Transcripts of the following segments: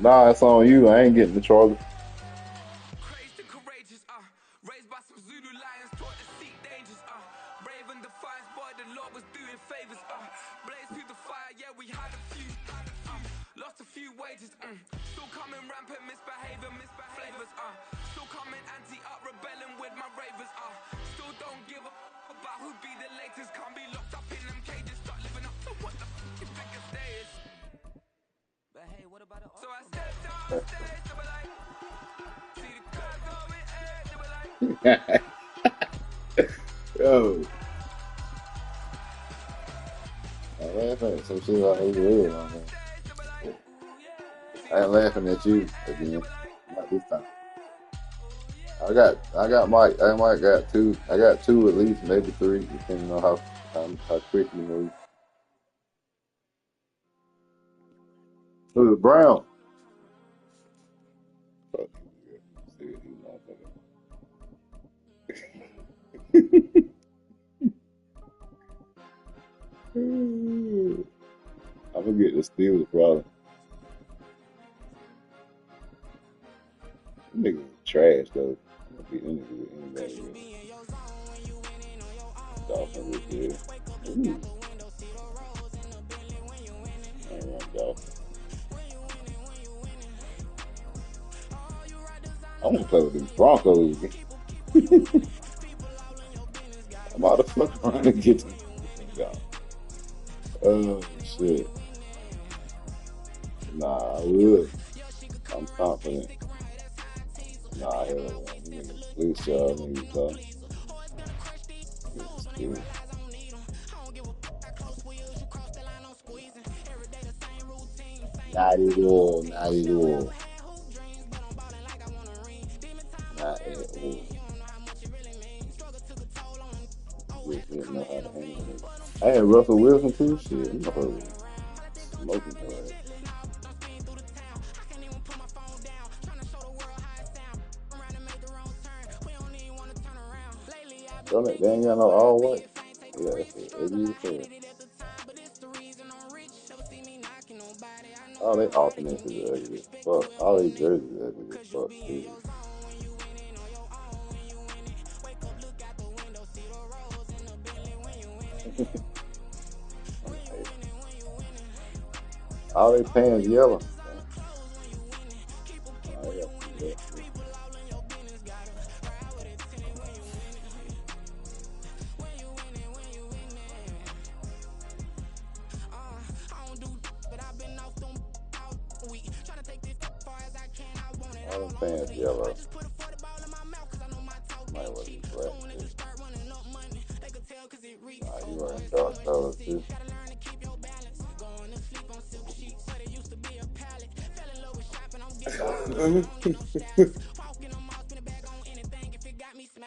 Nah, it's on you. I ain't getting the Charlie. Crazed and courageous, raised by some Zulu lions, taught to seek dangers, brave and defiant, boy, the Lord was doing favors, blaze through the fire, yeah, we had a few, lost a few wages, still coming rampant, misbehavior, flavors, still coming anti-up, rebelling with my ravers, still don't give a about who be the latest, can't be locked up in them cages, start living up to what the you think a day is. But hey, what about it? So I stepped out on stage, they were like, see the crowd going, they were like, Yo, I'm laughing at some shit I was real on there. I ain't laughing at you again. Not this time. I got Mike. I might got two. I got two at least, maybe three, depending on how quick you move. Who's the Brown? Fuck, see what he's motherfucker. I'm gonna get the Steelers probably. Them niggas trash though. I'm gonna beat them niggas with anybody really. Dolphins look good. Ooh, I don't want Dolphins. I want to play with the Broncos. I'm out of fuck around and get them. Oh shit. Nah, I would. I'm confident. Nah, hell no. Niggas, please y'all niggas though. Niggas stupid. Not at all. Not at all. Not at all. Just didn't know how to handle it. I had Russell Wilson too. Shit, I'm smoking for it. Don't it? They ain't got no all white. Yeah, that's it. As you said. All they alternates is ugly as fuck. All they jerseys is ugly as fuck too. Like, all they pants yellow. Oh, yeah, yeah, yeah. All them pants yellow. Might well be black too. Nah, you wearing dark colors too.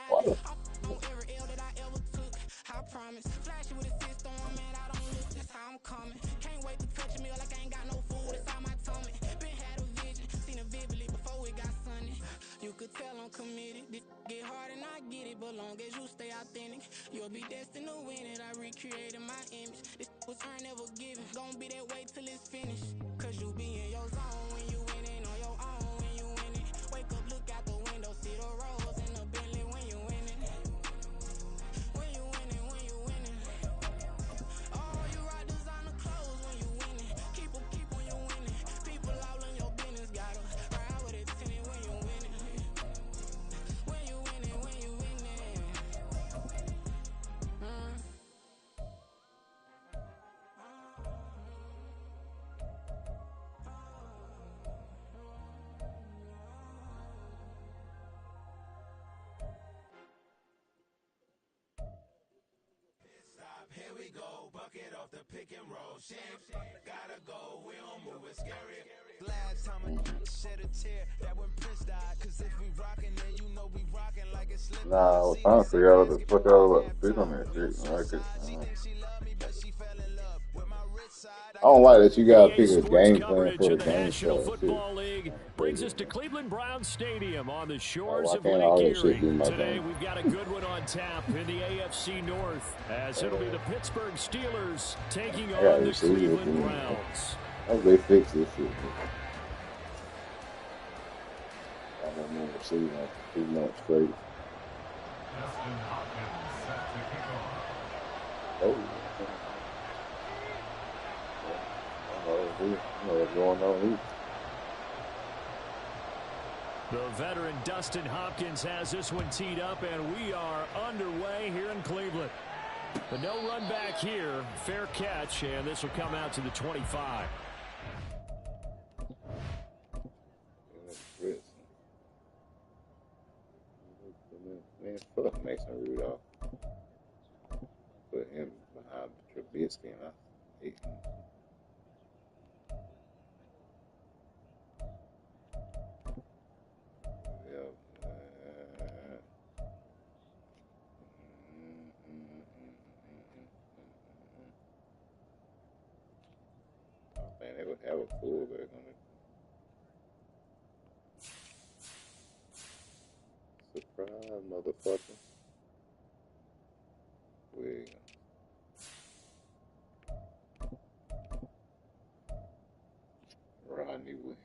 What the Nah, I was trying to figure out what the fuck I was about to pick on that shit. And I don't like that you gotta EA pick a Sports game plan coverage for of a the game National plan. Shit, Football League brings crazy. us to Cleveland Browns Stadium on the Like, shores why of can't Lake all that shit Erie. be my Today, game? we've got a good one on tap in the AFC North, as it'll be the Pittsburgh Steelers taking I got on the receivers Cleveland in. Browns. I hope they fix this shit. season after 2 months straight. Dustin Hopkins set to kick off. Oh, I know what's going on here. The veteran Dustin Hopkins has this one teed up, and we are underway here in Cleveland. But no run back here. Fair catch, and this will come out to the 25. Man, fuck Mason Rudolph. Put him behind Trubisky, and I hate him. Man, they would have a fullback on it. Surprise, motherfucker. Williams. Rodney Williams.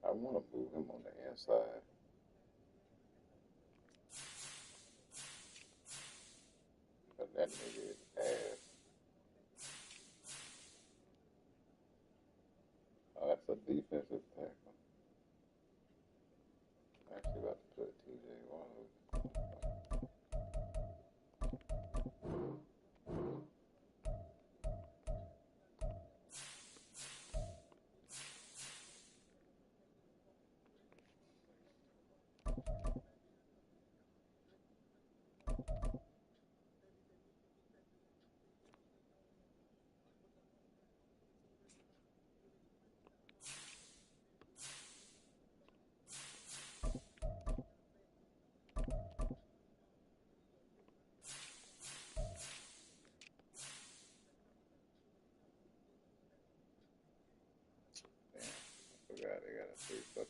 I want to move him on the inside. But that nigga is ass. Oh, that's a defensive tackle. I'm actually about to put TJ Watt. Damn, I forgot they got a 3-4.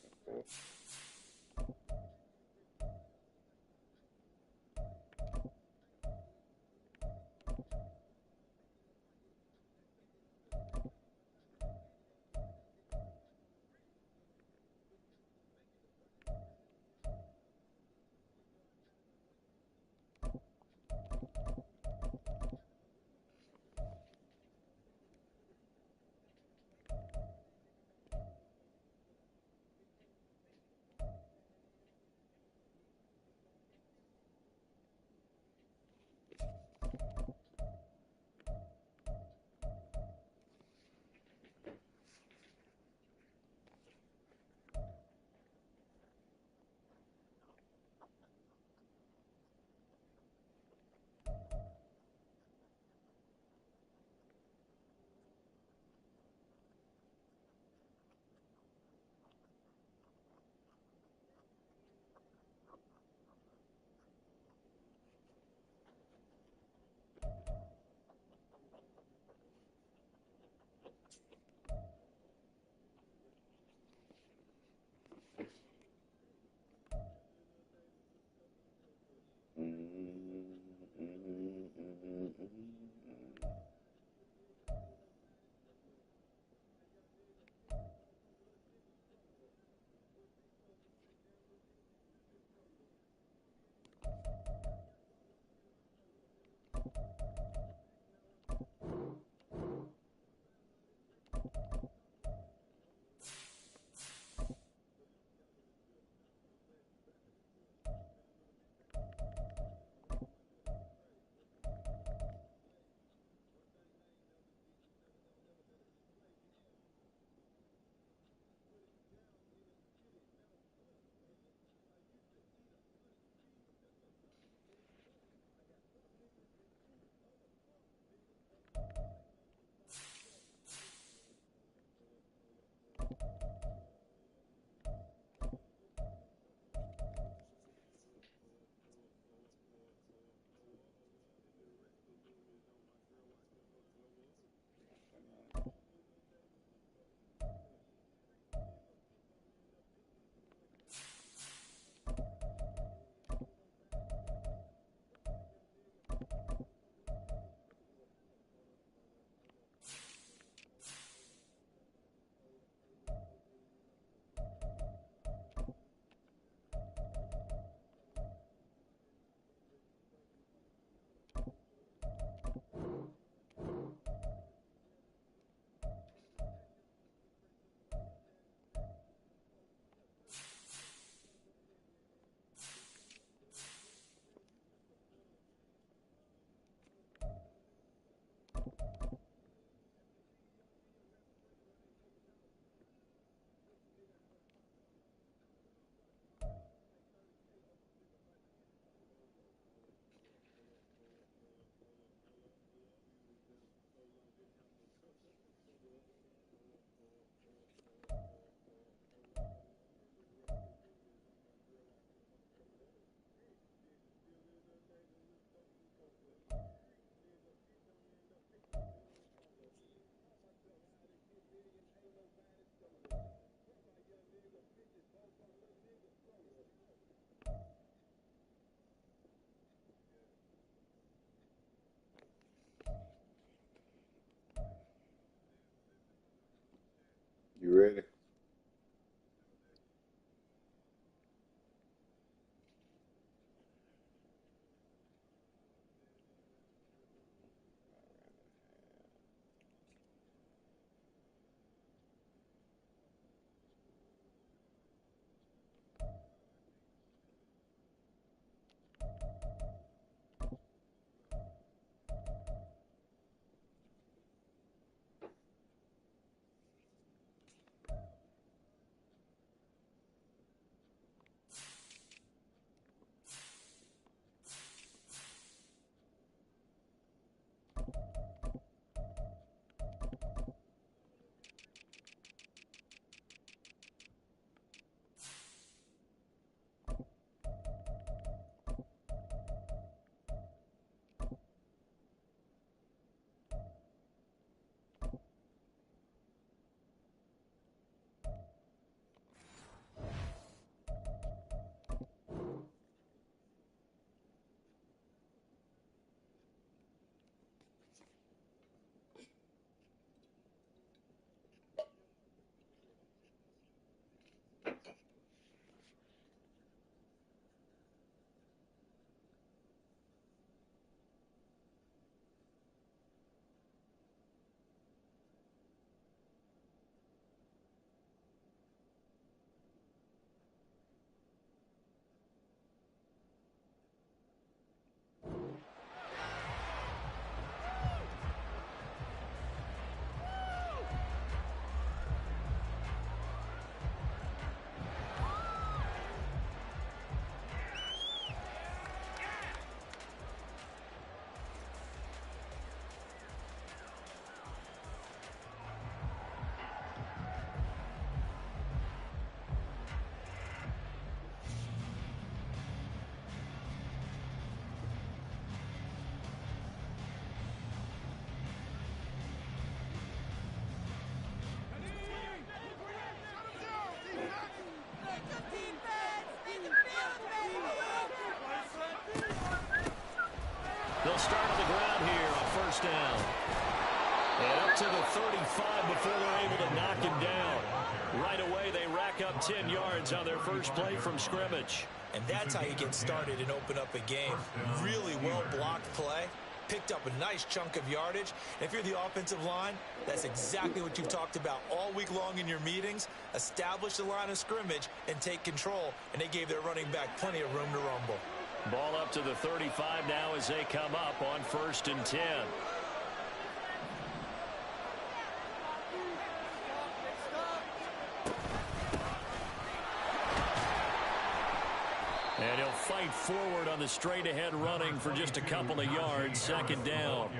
They'll start on the ground here on first down. And up to the 35 before they're able to knock him down. Right away, they rack up 10 yards on their first play from scrimmage. And that's how you get started and open up a game. Really well-blocked play. Picked up a nice chunk of yardage. And if you're the offensive line, that's exactly what you've talked about all week long in your meetings. Establish the line of scrimmage and take control. And they gave their running back plenty of room to rumble. Ball up to the 35 now as they come up on 1st and 10. And he'll fight forward on the straight-ahead running for just a couple of yards. 2nd down.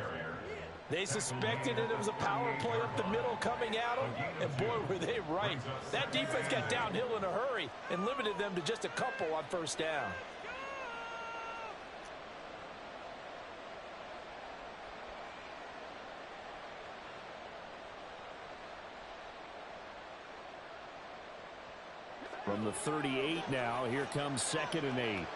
They suspected that it was a power play up the middle coming at them, and boy, were they right. That defense got downhill in a hurry and limited them to just a couple on 1st down. From the 38 now, here comes 2nd and 8.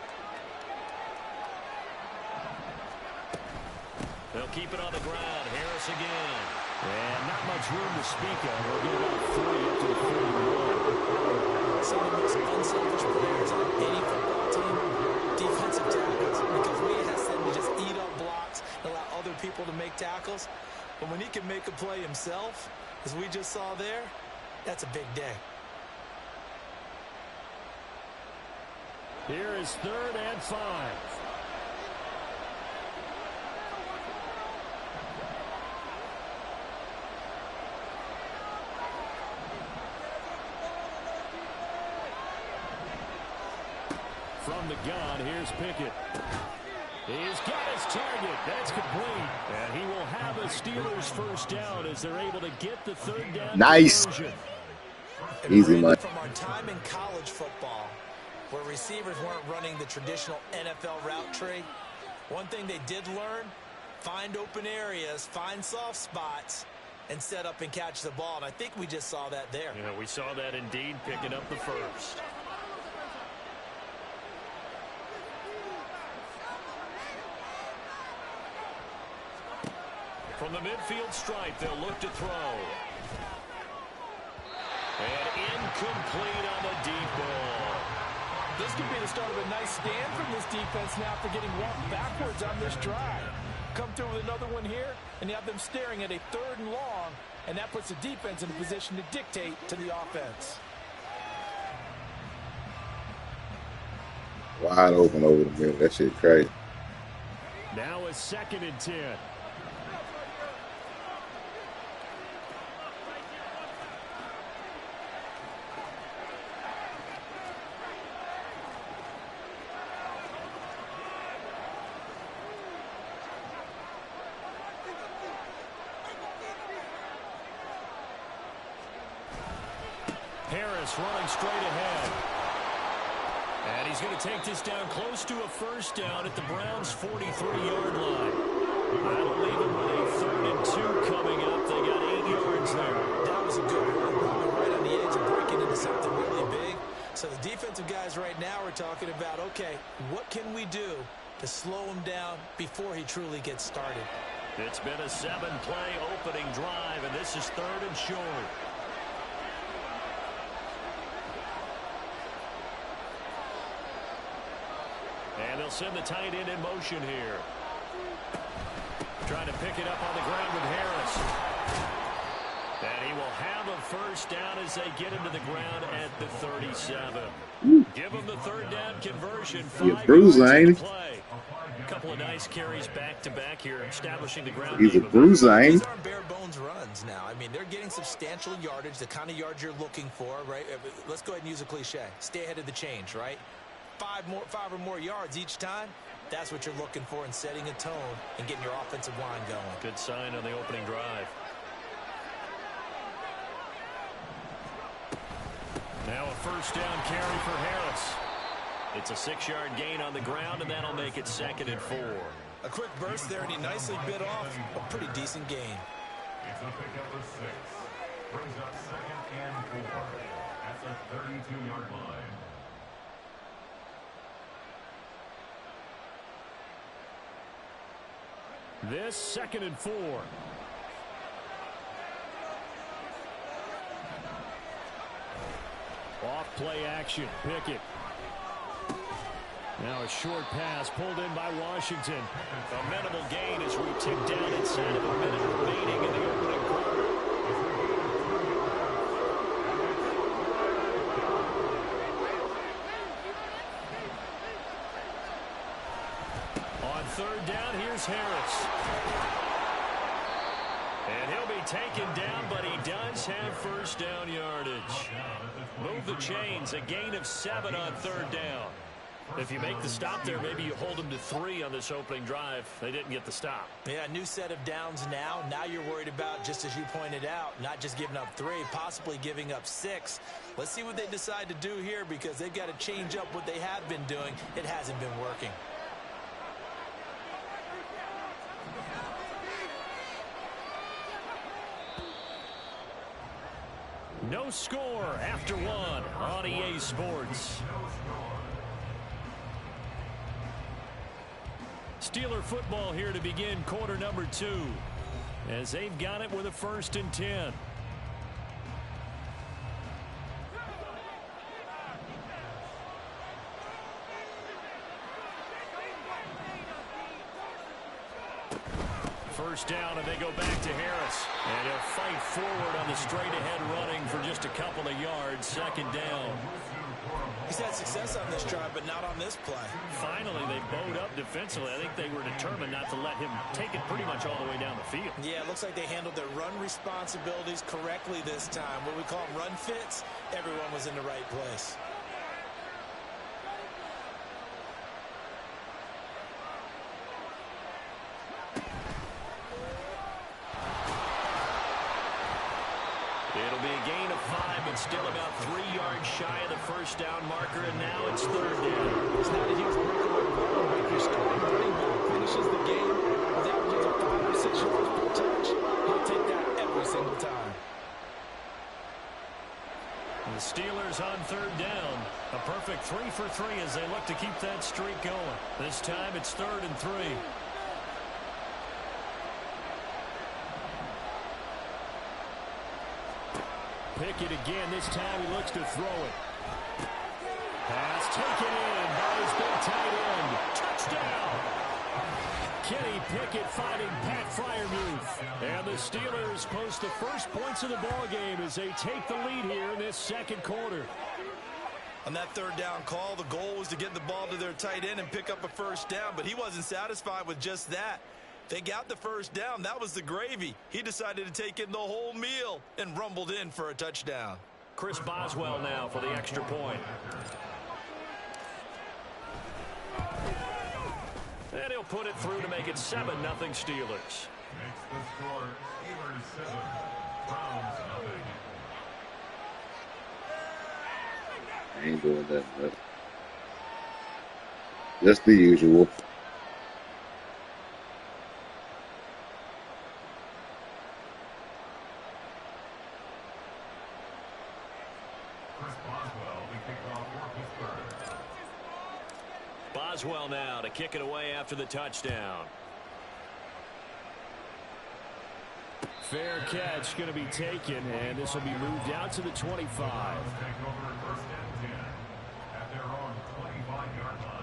They'll keep it on the ground. Harris again. And not much room to speak of. We'll get about 3 up to the 41. Some of the most unselfish players on any football team, defensive tackles, because we ask them to just eat up blocks, allow other people to make tackles. But when he can make a play himself, as we just saw there, that's a big day. Here is 3rd and 5. From the gun, here's Pickett. He's got his target. That's complete. And he will have a Steelers 1st down as they're able to get the 3rd down. Nice. Conversion. Easy money. From our time in college football, where receivers weren't running the traditional NFL route tree, one thing they did learn, find open areas, find soft spots, and set up and catch the ball. And I think we just saw that there. Yeah, we saw that indeed, picking up the 1st. From the midfield stripe, they'll look to throw. And incomplete on the deep ball. This could be the start of a nice stand from this defense now after getting walked backwards on this drive. Come through with another one here, and you have them staring at a 3rd and long, and that puts the defense in a position to dictate to the offense. Wide open over the middle. That shit crazy. Now a 2nd and 10. Harris running straight ahead. And he's going to take this down close to a 1st down at the Browns' 43-yard line. That'll leave him with a 3rd and 2 coming up. They got 8 yards there. That was a good run, probably right on the edge of breaking into something really big. So the defensive guys right now are talking about, okay, what can we do to slow him down before he truly gets started? It's been a 7-play opening drive, and this is 3rd and short. And they'll send the tight end in motion here. Trying to pick it up on the ground with Harris. And he will have a 1st down as they get into the ground at the 37. Give them the 3rd down conversion. 5 bruiser, yards ain't into he? play. A couple of nice carries back-to-back here, establishing the ground. He's a bruiser, ain't These aren't bare-bones runs now. I mean, they're getting substantial yardage, the kind of yards you're looking for, right? Let's go ahead and use a cliche. Stay ahead of the change, right? 5 or more yards each time. That's what you're looking for in setting a tone and getting your offensive line going. Good sign on the opening drive. Now a 1st down carry for Harris. It's a 6-yard gain on the ground, and that'll make it 2nd and 4. A quick burst there, and he nicely bit off a pretty decent gain. It's a pickup of 6. Brings up 2nd and 4. That's a 32-yard line. This 2nd and 4. Off play action. Pickett. Now a short pass pulled in by Washington. A minimal gain as we tick down inside of a minute remaining in the opening quarter. On 3rd down, here's Harris. And he'll be taken down, but he does have 1st down yardage. Move the chains, a gain of 7 on 3rd down. If you make the stop there, maybe you hold them to 3 on this opening drive. They didn't get the stop. Yeah, new set of downs now. Now you're worried about, just as you pointed out, not just giving up 3, possibly giving up 6. Let's see what they decide to do here because they've got to change up what they have been doing. It hasn't been working. No score after 1 on EA Sports. Steeler football here to begin quarter number 2 as they've got it with a 1st and 10. First down, and they go back to Harris. And he'll fight forward on the straight-ahead running for just a couple of yards. 2nd down. He's had success on this drive, but not on this play. Finally, they bowed up defensively. I think they were determined not to let him take it pretty much all the way down the field. Yeah, it looks like they handled their run responsibilities correctly this time. What we call them run fits, everyone was in the right place. It'll be a gain of 5, but still about 3 yards shy of the 1st down marker, and now it's 3rd down. It's not a huge breakaway ball, but if your starting running back finishes the game with averages of 5 or 6 yards per touch, he'll take that every single time. The Steelers on 3rd down. A perfect 3 for 3 as they look to keep that streak going. This time it's 3rd and 3. Pickett again. This time he looks to throw it. Pass taken in by his big tight end. Touchdown! Kenny Pickett finding Pat Freiermuth. And the Steelers post the first points of the ball game as they take the lead here in this 2nd quarter. On that 3rd down call, the goal was to get the ball to their tight end and pick up a 1st down, but he wasn't satisfied with just that. They got the 1st down. That was the gravy. He decided to take in the whole meal and rumbled in for a touchdown. Chris Boswell now for the extra point. And he'll put it through to make it 7-0 Steelers. Makes the score Steelers 7, Browns 0. I ain't doing that, but just the usual. Boswell now to kick it away after the touchdown. Fair catch going to be taken, and this will be moved out to the 25. Take over 1st and 10 at their own 25-yard line.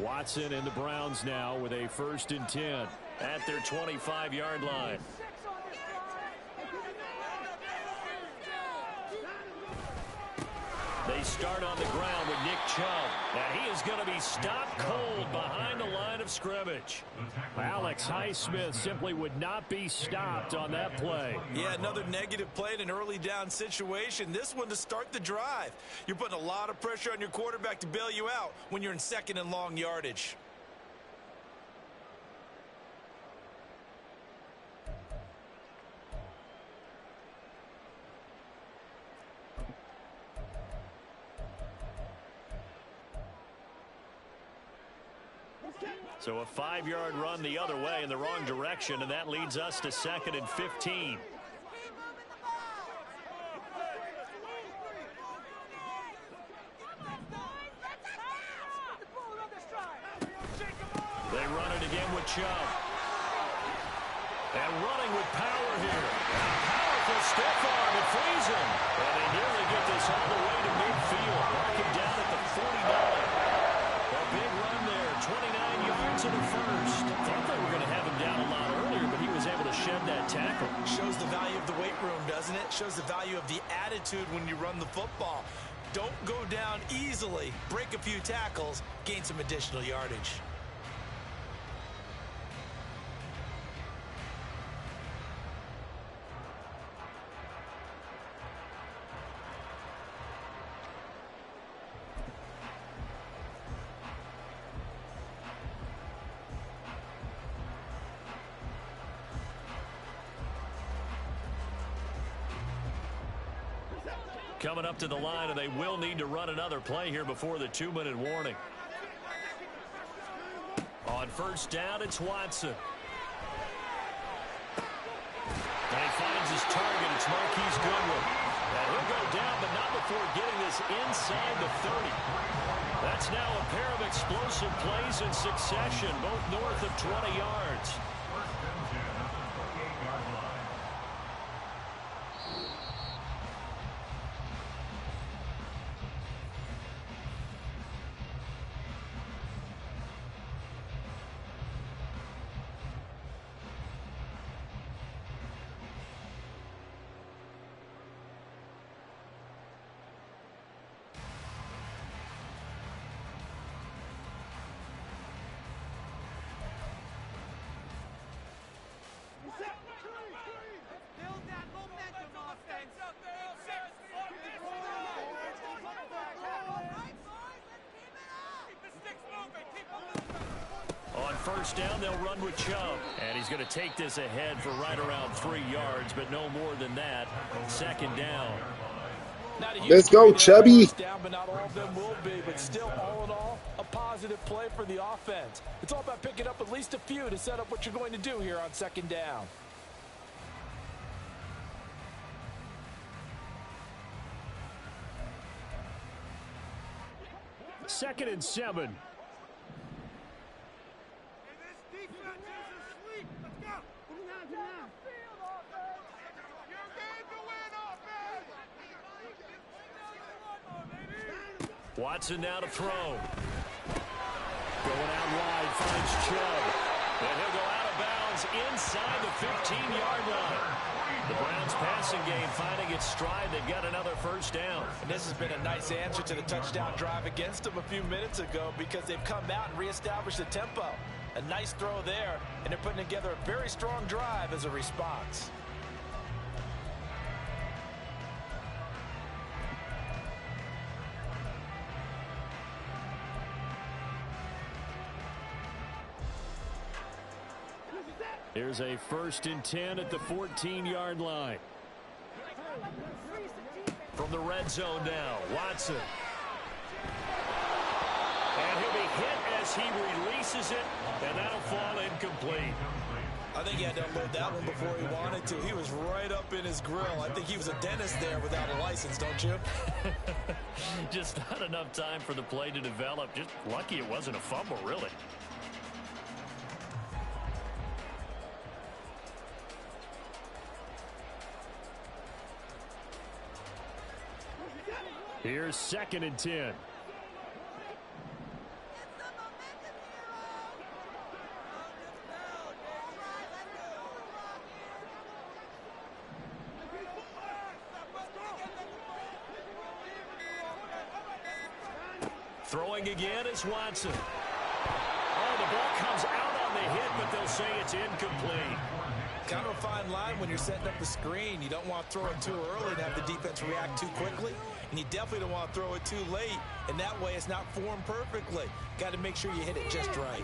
Watson and the Browns now with a 1st and 10 at their 25-yard line. They start on the ground with Nick Chubb. And he is going to be stopped cold behind the line of scrimmage. Alex Highsmith simply would not be stopped on that play. Yeah, another negative play in an early down situation. This one to start the drive. You're putting a lot of pressure on your quarterback to bail you out when you're in 2nd and long yardage. So a 5-yard run the other way in the wrong direction, and that leads us to 2nd and 15. They run it again with Chubb. And running with power here. A powerful stiff arm. It frees him. And they nearly get this all the way to midfield. Marking down at the 49. A big run there. 29 yards and a first. Thought they were going to have him down a lot earlier, but he was able to shed that tackle. Shows the value of the weight room, doesn't it? Shows the value of the attitude when you run the football. Don't go down easily. Break a few tackles. Gain some additional yardage. Coming up to the line, and they will need to run another play here before the 2-minute warning. On first down, it's Watson. And he finds his target. It's Marquise Goodwin. And he'll go down, but not before getting this inside the 30. That's now a pair of explosive plays in succession, both north of 20 yards. First down, they'll run with Chubb. And he's going to take this ahead for right around 3 yards, but no more than that. 2nd down. Let's go, Chubby. Down, but not all of them will be, but still, all in all, a positive play for the offense. It's all about picking up at least a few to set up what you're going to do here on 2nd down. Second and 7. Watson now to throw. Going out wide, finds Chubb. And he'll go out of bounds inside the 15-yard line. The Browns passing game finding its stride. They've got another first down. And this has been a nice answer to the touchdown drive against them a few minutes ago because they've come out and reestablished the tempo. A nice throw there, and they're putting together a very strong drive as a response. Here's a 1st and 10 at the 14-yard line. From the red zone now, Watson. And he'll be hit as he releases it, and that'll fall incomplete. I think he had to unload that one before he wanted to. He was right up in his grill. I think he was a dentist there without a license, don't you? Just not enough time for the play to develop. Just lucky it wasn't a fumble, really. Here's 2nd and 10. Throwing again is Watson. Oh, the ball comes out on the hit, but they'll say it's incomplete. Kind of a fine line when you're setting up the screen. You don't want to throw it too early and have the defense react too quickly. And you definitely don't want to throw it too late. And that way it's not formed perfectly. Got to make sure you hit it just right.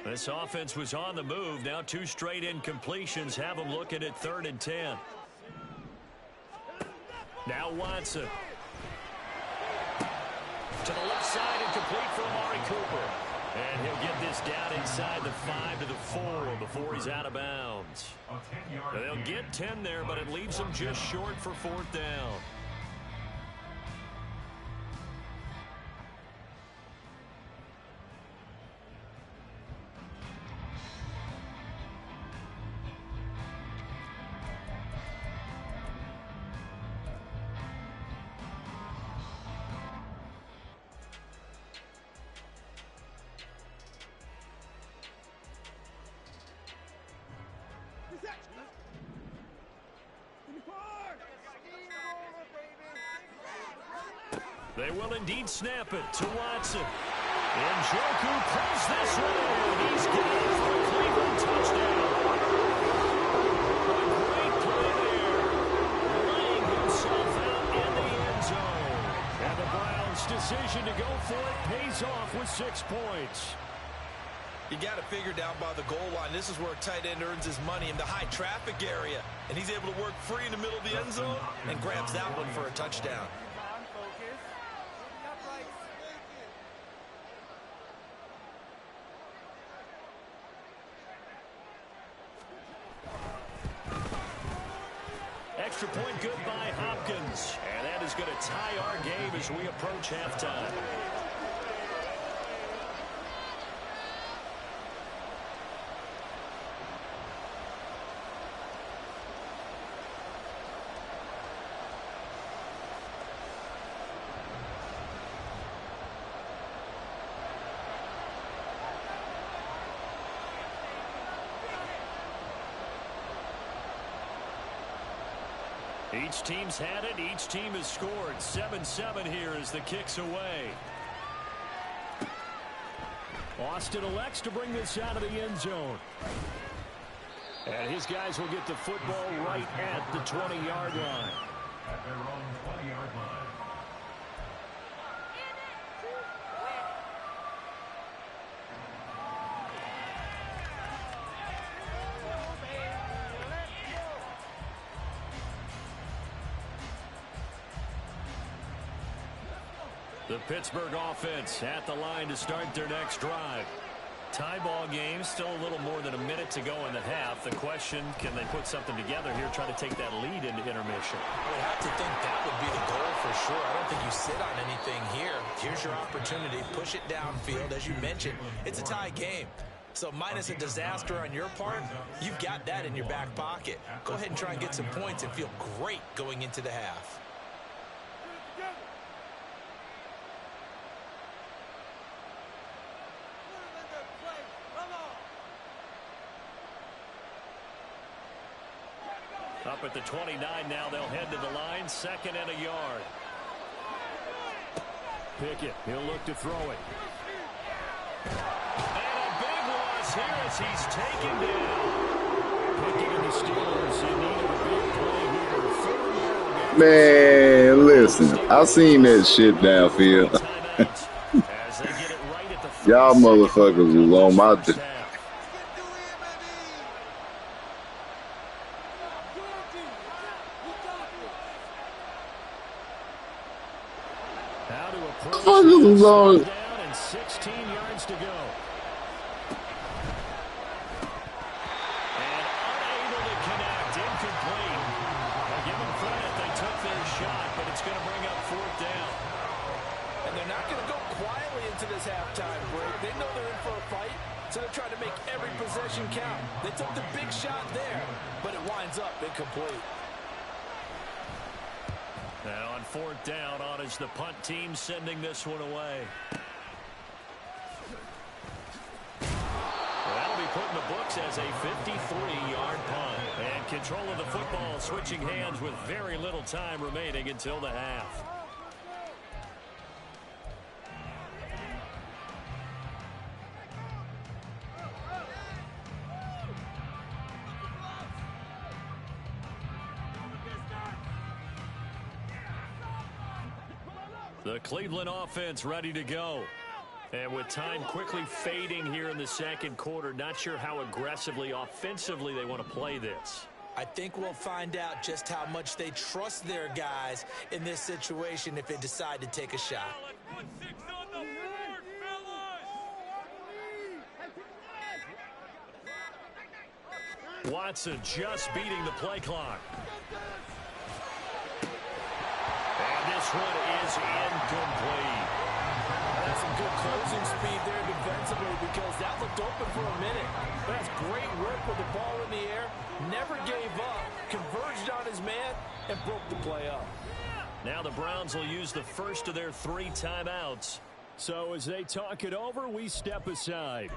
This offense was on the move. Now 2 straight incompletions have them looking at 3rd and 10. Now Watson. To the left side and complete for Amari Cooper. And he'll get this down inside the 5 to the 4 before he's out of bounds. They'll get 10 there, but it leaves them just short for 4th down. They will indeed snap it to Watson. And Njoku pulls this one. He's got it for a Cleveland touchdown. A great play there. Laying himself out in the end zone. And the Browns' decision to go for it pays off with 6 points. You got to figure down by the goal line. This is where a tight end earns his money in the high traffic area. And he's able to work free in the middle of the end zone and grabs that one for a touchdown. Extra point good by Hopkins. And that is going to tie our game as we approach halftime. Each team's had it. Each team has scored. 7-7 here as the kick's away. Austin elects to bring this out of the end zone. And his guys will get the football right at the 20-yard line. At their own 20-yard line. The Pittsburgh offense at the line to start their next drive. Tie ball game, still a little more than a minute to go in the half. The question, can they put something together here, try to take that lead into intermission? I would have to think that would be the goal for sure. I don't think you sit on anything here. Here's your opportunity. Push it downfield. As you mentioned, it's a tie game. So minus a disaster on your part, you've got that in your back pocket. Go ahead and try and get some points and feel great going into the half. Up at the 29 now, they'll head to the line. 2nd and a yard. Pickett, he'll look to throw it. And a big loss here as he's taken down. Pickett and the Steelers in need of a big play here. Man, listen, I seen that shit downfield. Y'all motherfuckers was on my... Was on. Down and 16 yards to go. And unable to connect, incomplete. I'll give them credit, they took their shot, but it's going to bring up 4th down. And they're not going to go quietly into this halftime break. They know they're in for a fight, so they're trying to make every possession count. They took the big shot there, but it winds up incomplete. Now on 4th down, on is the punt team sending this one away. That'll be put in the books as a 53-yard punt. And control of the football switching hands with very little time remaining until the half. The Cleveland offense ready to go. And with time quickly fading here in the second quarter, not sure how aggressively, offensively they want to play this. I think we'll find out just how much they trust their guys in this situation if they decide to take a shot. Watson just beating the play clock. And this one is incomplete. That's some good closing speed there defensively because that looked open for a minute. But that's great work with the ball in the air. Never gave up. Converged on his man and broke the play up. Now the Browns will use the first of their 3 timeouts. So as they talk it over, we step aside.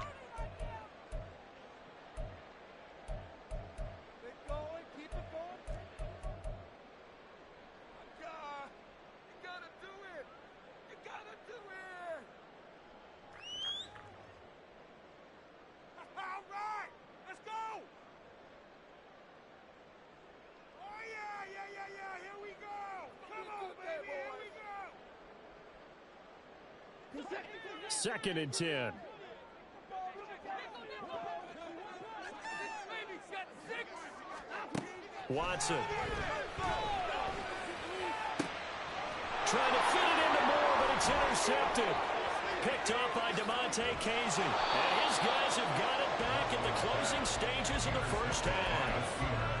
Second and 10. Watson. Trying to fit it into Moore, but it's intercepted. Picked off by DeMonte Casey. And his guys have got it back in the closing stages of the first half.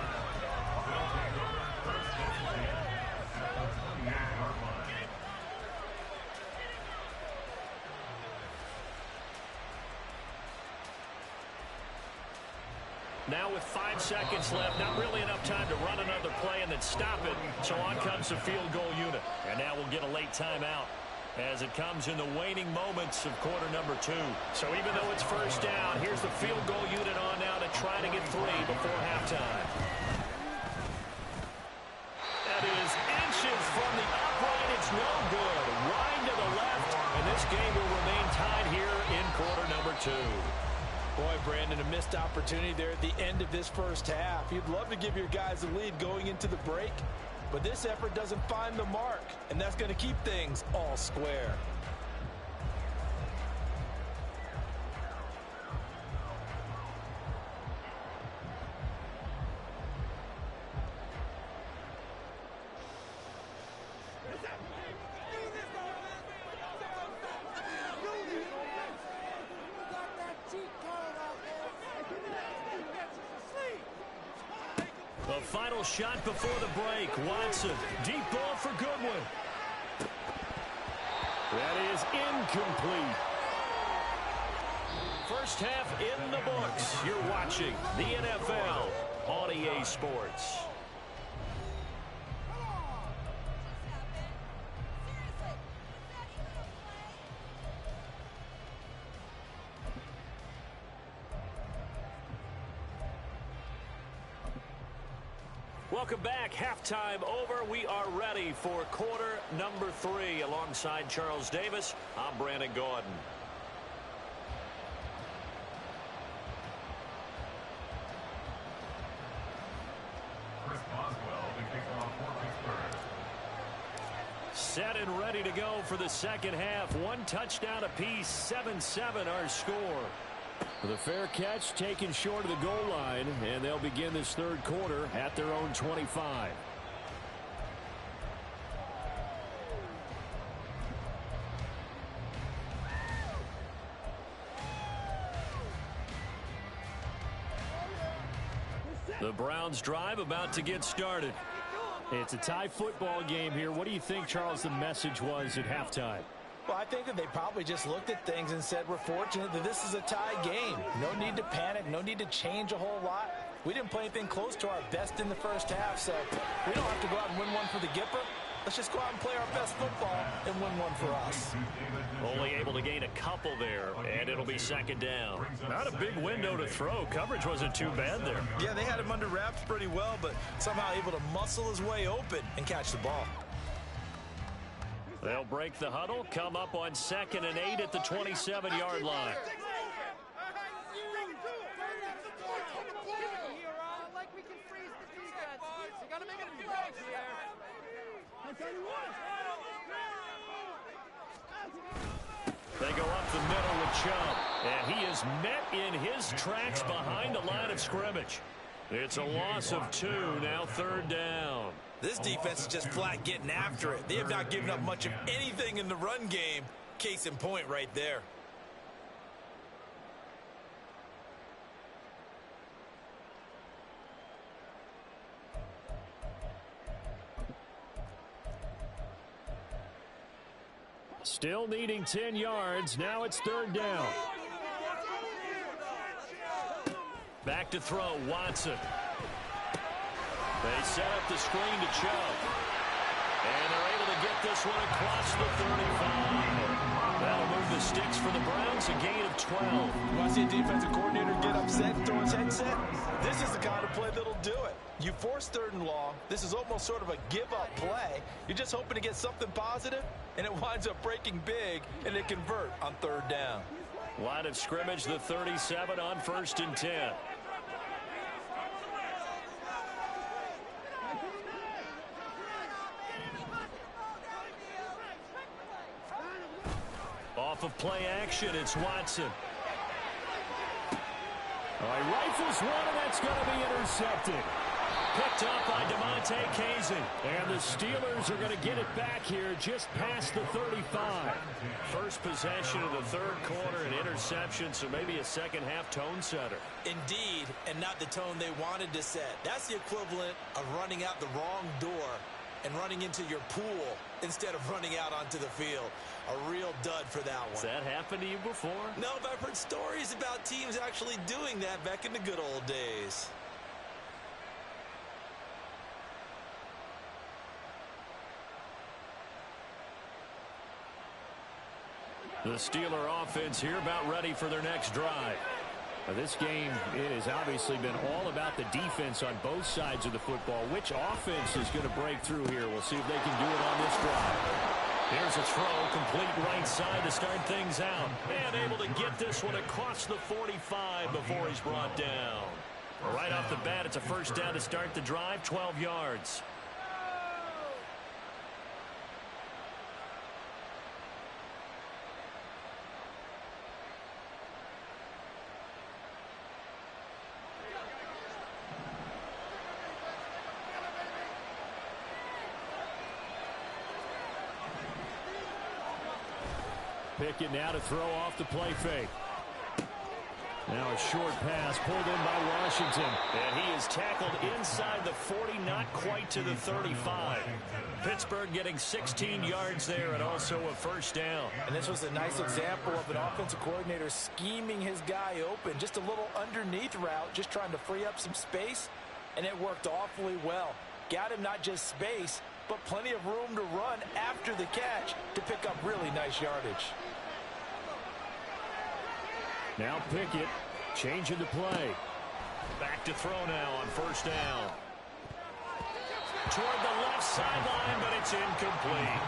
Now with 5 seconds left, not really enough time to run another play and then stop it. So on comes the field goal unit. And now we'll get a late timeout as it comes in the waning moments of quarter number 2. So even though it's first down, here's the field goal unit on now to try to get 3 before halftime. That is inches from the upright. It's no good. Wide to the left. And this game will remain tied here in quarter number 2. Boy, Brandon, a missed opportunity there at the end of this first half. You'd love to give your guys a lead going into the break, but this effort doesn't find the mark, and that's going to keep things all square. The final shot before the break. Watson, deep ball for Goodwin. That is incomplete. First half in the books. You're watching the NFL on EA Sports. Welcome back. Halftime over. We are ready for quarter number 3. Alongside Charles Davis, I'm Brandon Gordon. Chris Boswell, the kickoff for Pittsburgh. Set and ready to go for the second half. 1 touchdown apiece. 7-7 our score. The fair catch taken short of the goal line, and they'll begin this third quarter at their own 25. The Browns drive about to get started. It's a tie football game here. What do you think, Charles, the message was at halftime? Well, I think that they probably just looked at things and said, we're fortunate that this is a tie game. No need to panic. No need to change a whole lot. We didn't play anything close to our best in the first half, so we don't have to go out and win one for the Gipper. Let's just go out and play our best football and win one for us. Only able to gain a couple there, and it'll be second down. Not a big window to throw. Coverage wasn't too bad there. Yeah, they had him under wraps pretty well, but somehow able to muscle his way open and catch the ball. They'll break the huddle, come up on 2nd and 8 at the 27-yard line. They go up the Chubb. And he is met in his tracks behind the line of scrimmage. It's a loss of 2, now 3rd down. This defense is just flat getting after it. They have not given up much of anything in the run game. Case in point right there. Still needing 10 yards. Now it's 3rd down. Back to throw, Watson. They set up the screen to Chubb. And they're able to get this one across the 35. That'll move the sticks for the Browns, a gain of 12. You want to see a defensive coordinator get upset and throw his headset? This is the kind of play that'll do it. You force 3rd and long. This is almost sort of a give-up play. You're just hoping to get something positive, and it winds up breaking big, and they convert on 3rd down. Line of scrimmage, the 37 on 1st and 10. Off of play action, it's Watson. He rifles one, and that's going to be intercepted. Picked up by DeMonte Kazin. And the Steelers are going to get it back here just past the 35. First possession of the 3rd quarter, an interception, so maybe a second-half tone setter. Indeed, and not the tone they wanted to set. That's the equivalent of running out the wrong door and running into your pool instead of running out onto the field. A real dud for that one. Has that happened to you before? No, but I've heard stories about teams actually doing that back in the good old days. The Steeler offense here about ready for their next drive. This game, it has obviously been all about the defense on both sides of the football. Which offense is going to break through here? We'll see if they can do it on this drive. Here's a throw, complete right side to start things out. And able to get this one across the 45 before he's brought down. Right off the bat, it's a 1st down to start the drive, 12 yards. Pickett now to throw off the play fake. Now a short pass pulled in by Washington. And he is tackled inside the 40, not quite to the 35. Pittsburgh getting 16 yards there and also a 1st down. And this was a nice example of an offensive coordinator scheming his guy open. Just a little underneath route, just trying to free up some space. And it worked awfully well. Got him not just space, but plenty of room to run after the catch to pick up really nice yardage. Now Pickett changing the play. Back to throw now on 1st down. Toward the left sideline, but it's incomplete.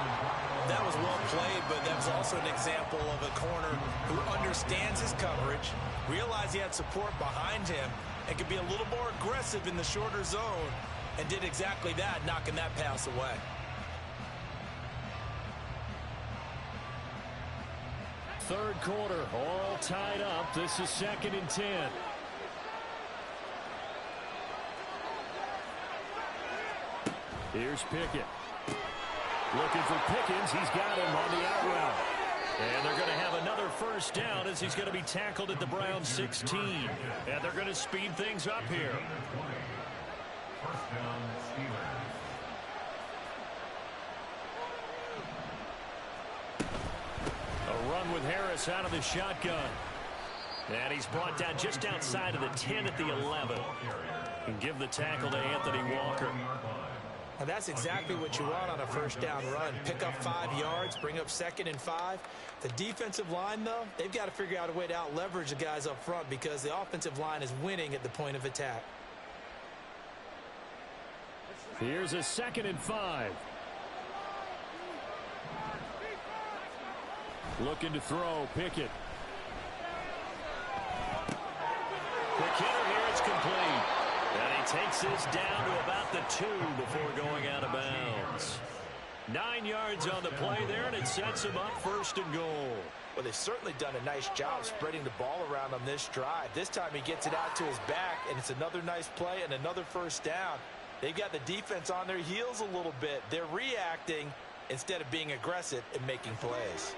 That was well played, but that was also an example of a corner who understands his coverage, realized he had support behind him, and could be a little more aggressive in the shorter zone, and did exactly that, knocking that pass away. Third quarter, all tied up. This is 2nd and 10. Here's Pickett. Looking for Pickens. He's got him on the out route. And they're going to have another 1st down as he's going to be tackled at the Browns 16. And they're going to speed things up here. 1st down, Steelers. A run with Harris out of the shotgun. And he's brought down just outside of the 10 at the 11. And give the tackle to Anthony Walker. And that's exactly what you want on a 1st down run. Pick up 5 yards, bring up 2nd and 5. The defensive line, though, they've got to figure out a way to out-leverage the guys up front because the offensive line is winning at the point of attack. Here's a 2nd and 5. Looking to throw, Pickett. Quick hitter here, it's complete. And he takes this down to about the 2 before going out of bounds. 9 yards on the play there, and it sets him up 1st and goal. Well, they've certainly done a nice job spreading the ball around on this drive. This time he gets it out to his back, and it's another nice play and another 1st down. They've got the defense on their heels a little bit. They're reacting instead of being aggressive and making plays.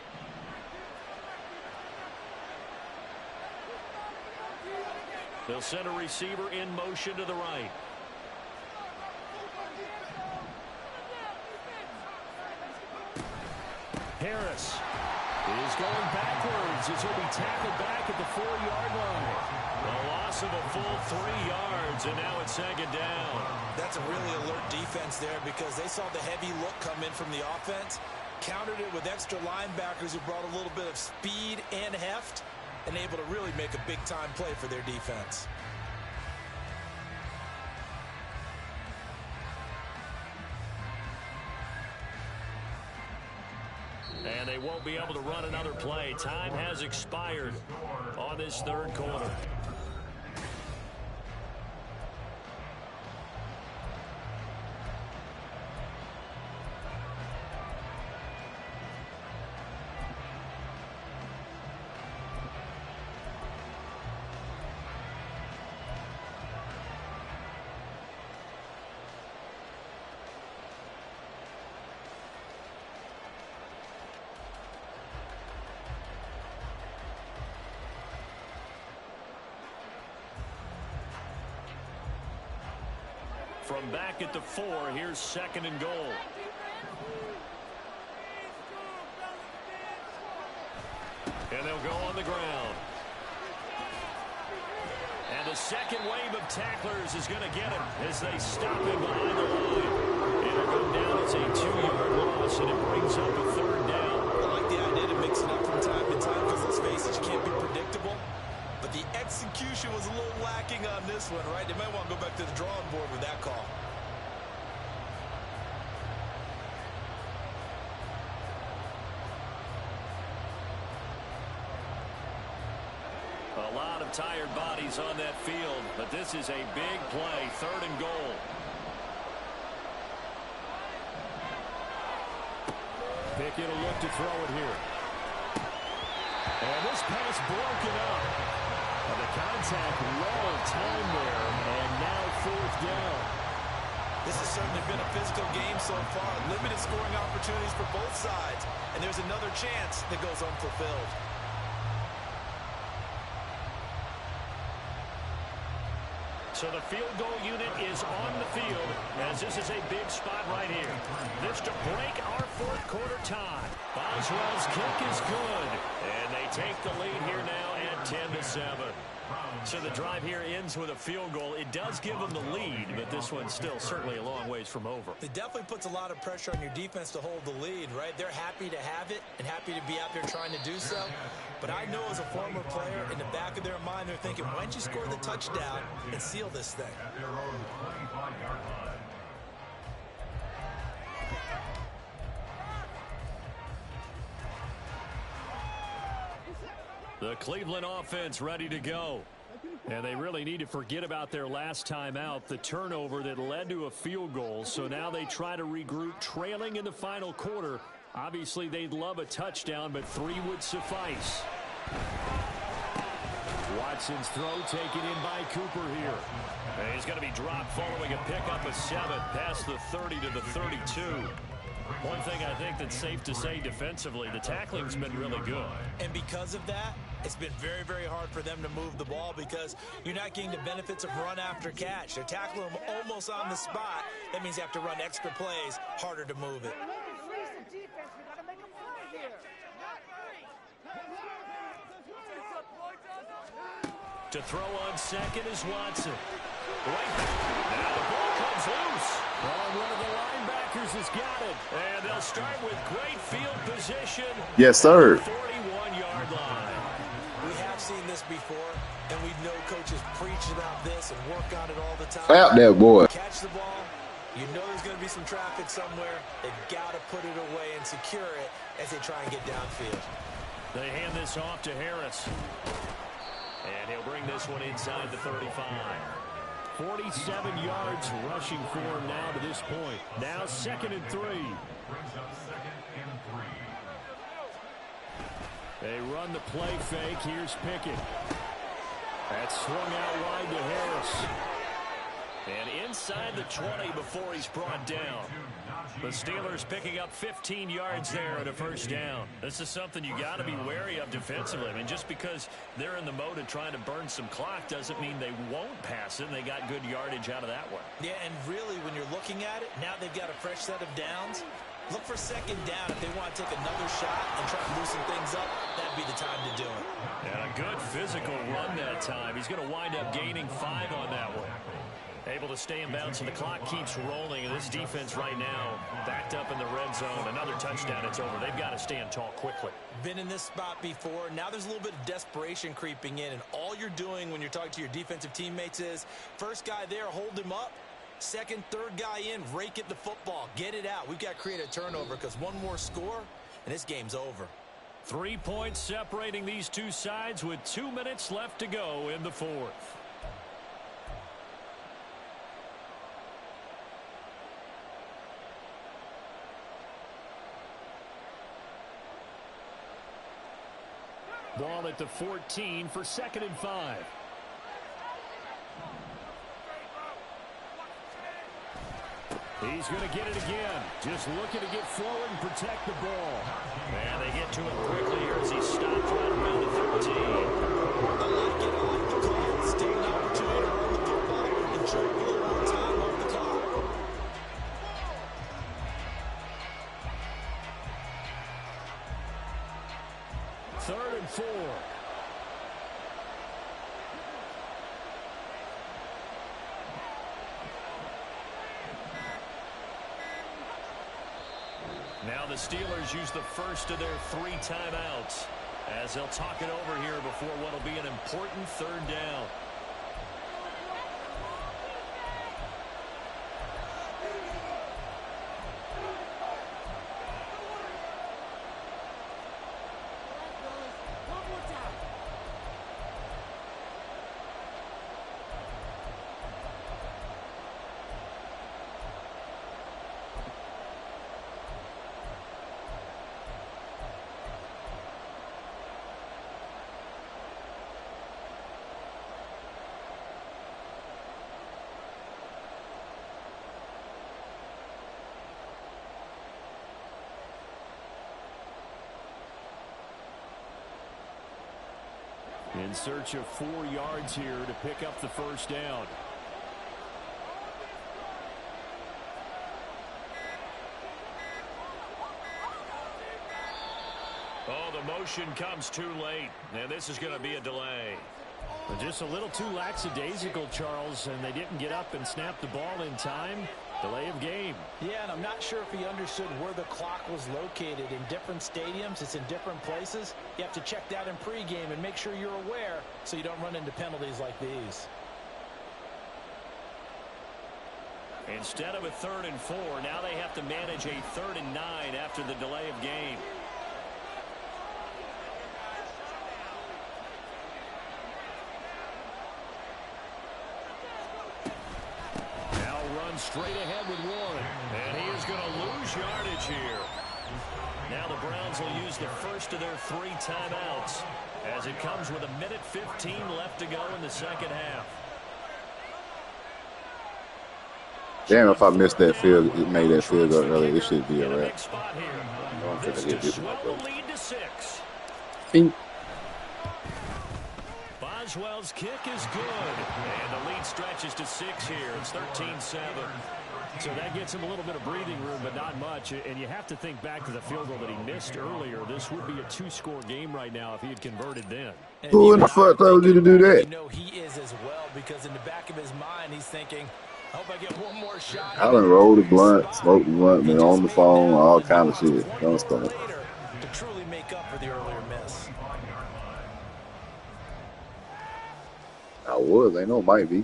They'll send a receiver in motion to the right. Harris is going backwards as he'll be tackled back at the 4-yard line. A loss of a full 3 yards, and now it's 2nd down. That's a really alert defense there because they saw the heavy look come in from the offense, countered it with extra linebackers who brought a little bit of speed and heft, and able to really make a big-time play for their defense. And they won't be able to run another play. Time has expired on this 3rd quarter. From back at the 4, here's 2nd and goal. And they'll go on the ground. And the second wave of tacklers is going to get him as they stop him behind the line. It'll go down as a 2-yard loss, and it brings up a 3rd down. I like the idea to mix it up from time to time because, let's face it, you can't be predictable. But the execution was a little lacking on this one, right? They might want to go back to the drawing board with that call. A lot of tired bodies on that field, but this is a big play, 3rd and goal. Pickett will look to throw it here. And this pass broken up. And the contact well timed there, and now 4th down. This has certainly been a physical game so far. Limited scoring opportunities for both sides. And there's another chance that goes unfulfilled. So the field goal unit is on the field as this is a big spot right here. This to break our 4th quarter tie. Boswell's kick is good. And they take the lead here now at 10-7. So the drive here ends with a field goal. It does give them the lead, but this one's still certainly a long ways from over. It definitely puts a lot of pressure on your defense to hold the lead, right? They're happy to have it and happy to be out there trying to do so. But I know as a former player, in the back of their mind, they're thinking, why don't you score the touchdown and seal this thing? The Cleveland offense ready to go. And they really need to forget about their last time out, the turnover that led to a field goal. So now they try to regroup, trailing in the final quarter. Obviously, they'd love a touchdown, but 3 would suffice. Watson's throw taken in by Cooper here. And he's going to be dropped following a pickup of 7 past the 30 to the 32. One thing I think that's safe to say defensively, the tackling's been really good. And because of that, it's been very, very hard for them to move the ball because you're not getting the benefits of run after catch. They're tackling them almost on the spot. That means you have to run extra plays, harder to move it. To throw on 2nd is Watson. Right back. Now the ball comes loose. Oh, one of the linebackers has got it. And they'll start with great field position. Yes, sir. 41-yard line. We have seen this before, and we know coaches preach about this and work on it all the time. Slap that boy. Catch the ball. You know there's going to be some traffic somewhere. They've got to put it away and secure it as they try and get downfield. They hand this off to Harris. And he'll bring this one inside the 35. 47 yards rushing for him now to this point. Now 2nd and 3. Brings up 2nd and 3. They run the play fake. Here's Pickett. That's swung out wide to Harris. And inside the 20 before he's brought down. The Steelers picking up 15 yards there at a first down. This is something you got to be wary of defensively. I mean, just because they're in the mode of trying to burn some clock doesn't mean they won't pass it. They got good yardage out of that one. Yeah, and really, when you're looking at it, now they've got a fresh set of downs. Look for 2nd down. If they want to take another shot and try to loosen things up, that'd be the time to do it. And a good physical run that time. He's going to wind up gaining 5 on that one. Able to stay in bounds, and the clock keeps rolling. And this defense right now backed up in the red zone. Another touchdown, it's over. They've got to stand tall quickly. Been in this spot before. Now there's a little bit of desperation creeping in. And all you're doing when you're talking to your defensive teammates is, first guy there, hold him up. Second, third guy in, rake at the football. Get it out. We've got to create a turnover because one more score, and this game's over. 3 points separating these two sides with 2 minutes left to go in the fourth. Ball at the 14 for 2nd and 5. He's going to get it again. Just looking to get forward and protect the ball. And they get to it quickly here as he stops right around the 13. I like it. I like the call. It's still an opportunity to run the football and try to put a little more time off the clock. Third and 4. Now the Steelers use the first of their 3 timeouts as they'll talk it over here before what will be an important 3rd down. In search of 4 yards here to pick up the first down. Oh, the motion comes too late, and this is going to be a delay. Just a little too lackadaisical, Charles, and they didn't get up and snap the ball in time. Delay of game. Yeah, and I'm not sure if he understood where the clock was located. In different stadiums, it's in different places. You have to check that in pregame and make sure you're aware so you don't run into penalties like these. Instead of a 3rd and 4, now they have to manage a 3rd and 9 after the delay of game. Straight ahead with Warren, and he is going to lose yardage here. Now the Browns will use the first of their 3 timeouts as it comes with 1:15 left to go in the second half. Damn, if I missed that field, it made that field goal earlier. This should be a wrap. This to swell the lead to 6. Boswell's kick is good, and the lead stretches to 6 here. It's 13-7. So that gets him a little bit of breathing room, but not much. And you have to think back to the field goal that he missed earlier. This would be a 2-score game right now if he had converted then. Who in the fuck told you to do that? You know he is as well, because in the back of his mind, he's thinking, I hope I get one more shot. I done rolled a blunt, smoked a blunt, been on the phone, all kind of shit. Don't stop. To truly make up for the earlier miss. I was, ain't no might be.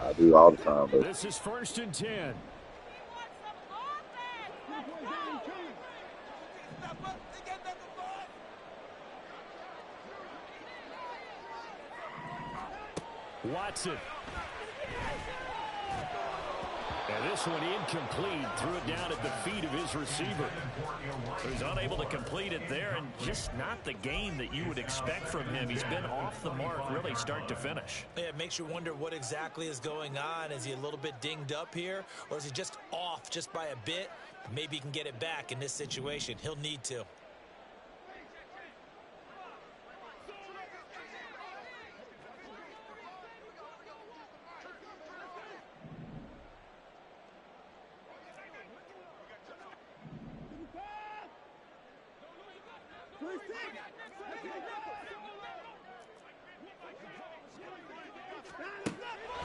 I do all the time, but this is 1st and 10. Watson. And this one incomplete. Threw it down at the feet of his receiver. So he's unable to complete it there, and just not the game that you would expect from him. He's been off the mark really start to finish. Yeah, it makes you wonder what exactly is going on. Is he a little bit dinged up here, or is he just off just by a bit? Maybe he can get it back in this situation. He'll need to.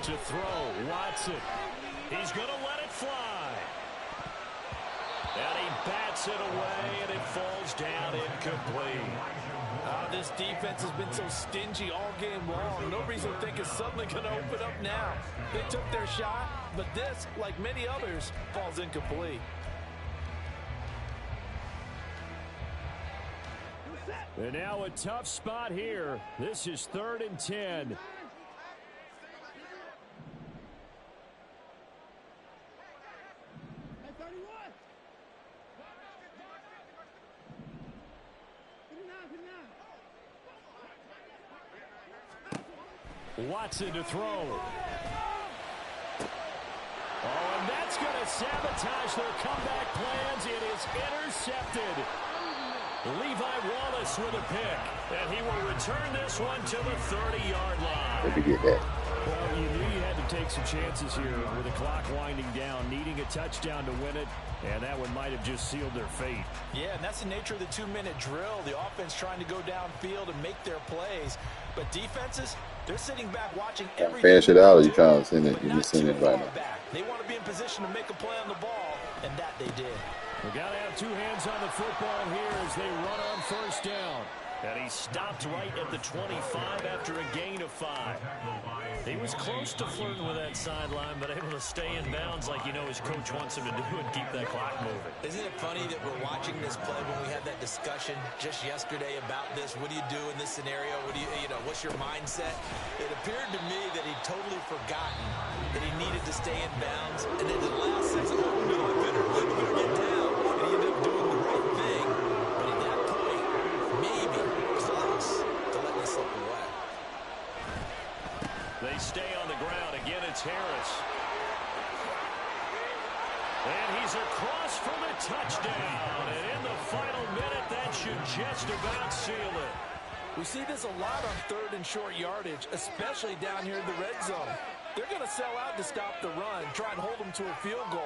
To throw, Watson. He's going to let it fly. And he bats it away, and it falls down incomplete. This defense has been so stingy all game long. No reason to think it's suddenly going to open up now. They took their shot, but this, like many others, falls incomplete. And now a tough spot here. This is 3rd and 10. Watson to throw. Oh, and that's going to sabotage their comeback plans. It is intercepted. Levi Wallace with a pick. And he will return this one to the 30-yard line. Let me get that. Well, you knew you had to take some chances here with the clock winding down, needing a touchdown to win it, and that one might have just sealed their fate. Yeah, and that's the nature of the 2-minute drill. The offense trying to go downfield and make their plays. But defenses, they're sitting back watching everything. Finish it out, or you trying to send it? You just send it right now. They want to be in position to make a play on the ball, and that they did. We got to have two hands on the football here as they run on first down. And he stopped right at the 25 after a gain of 5. He was close to flirting with that sideline, but able to stay in bounds like you know his coach wants him to do and keep that clock moving. Isn't it funny that we're watching this play when we had that discussion just yesterday about this? What do you do in this scenario? What do you know, what's your mindset? It appeared to me that he'd totally forgotten that he needed to stay in bounds. And then the last second, oh, no, I better get down. And he ended up doing the right thing. But at that point, maybe close to letting it slip away. They stay on the ground. Again, it's Harris. And he's across for the touchdown. And in the final minute, that should just about seal it. We see this a lot on 3rd and short yardage, especially down here in the red zone. They're going to sell out to stop the run, try and hold them to a field goal.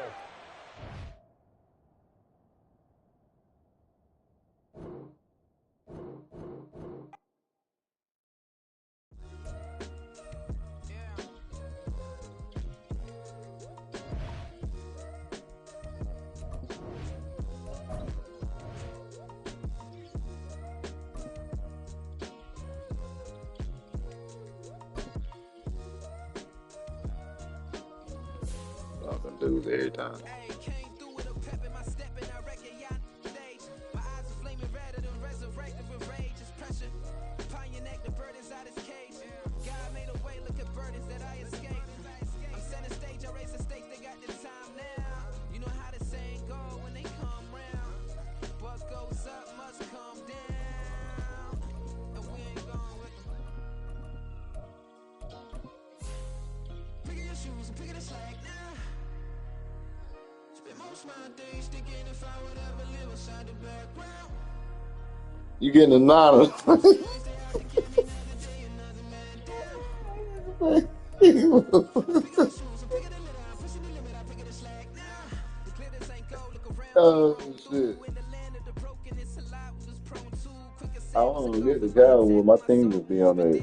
I'm gonna lose every time. You getting anonymous? Oh shit! I want to get the guy with my team to be on there.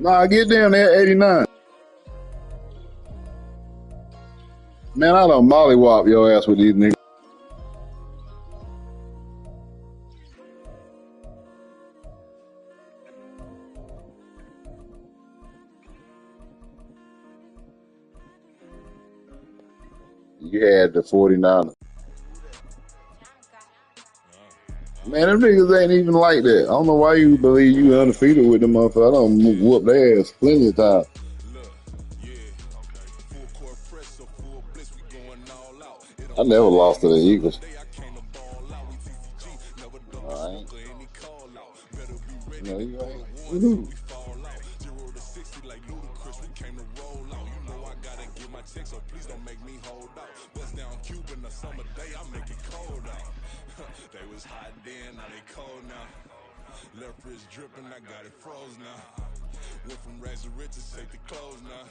Nah, get down there, 89. Man, I done mollywop your ass with these niggas. You had the 49ers. Man, them niggas ain't even like that. I don't know why you believe you undefeated with them motherfuckers. I done whoop their ass plenty of times. I never lost to the Eagles. All right. No, you ain't. Woo-hoo. So please don't make me hold out. Bust down Cuban a summer day, I make it cold out. They was hot then, now they cold now. Left wrist dripping, I got it froze now. Went from rags to riches, take the clothes now.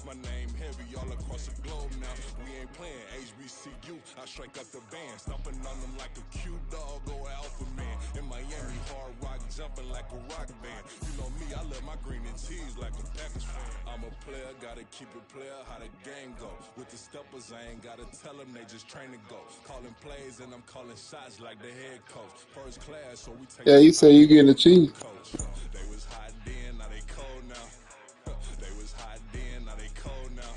My name heavy all across the globe now. We ain't playing HBCU, I strike up the band. Stomping on them like a cute dog or alpha man. In Miami, hard rock jumping like a rock band. You know me, I love my green and cheese like a Packers fan. I'm a player, gotta keep it player, how the game go. With the steppers, I ain't gotta tell them, they just train to go. Calling plays and I'm calling shots like the head coach. First class, so we take. Yeah, you say you getting the Chiefs. They was hot then, now they cold now. They was hot then, now they cold now.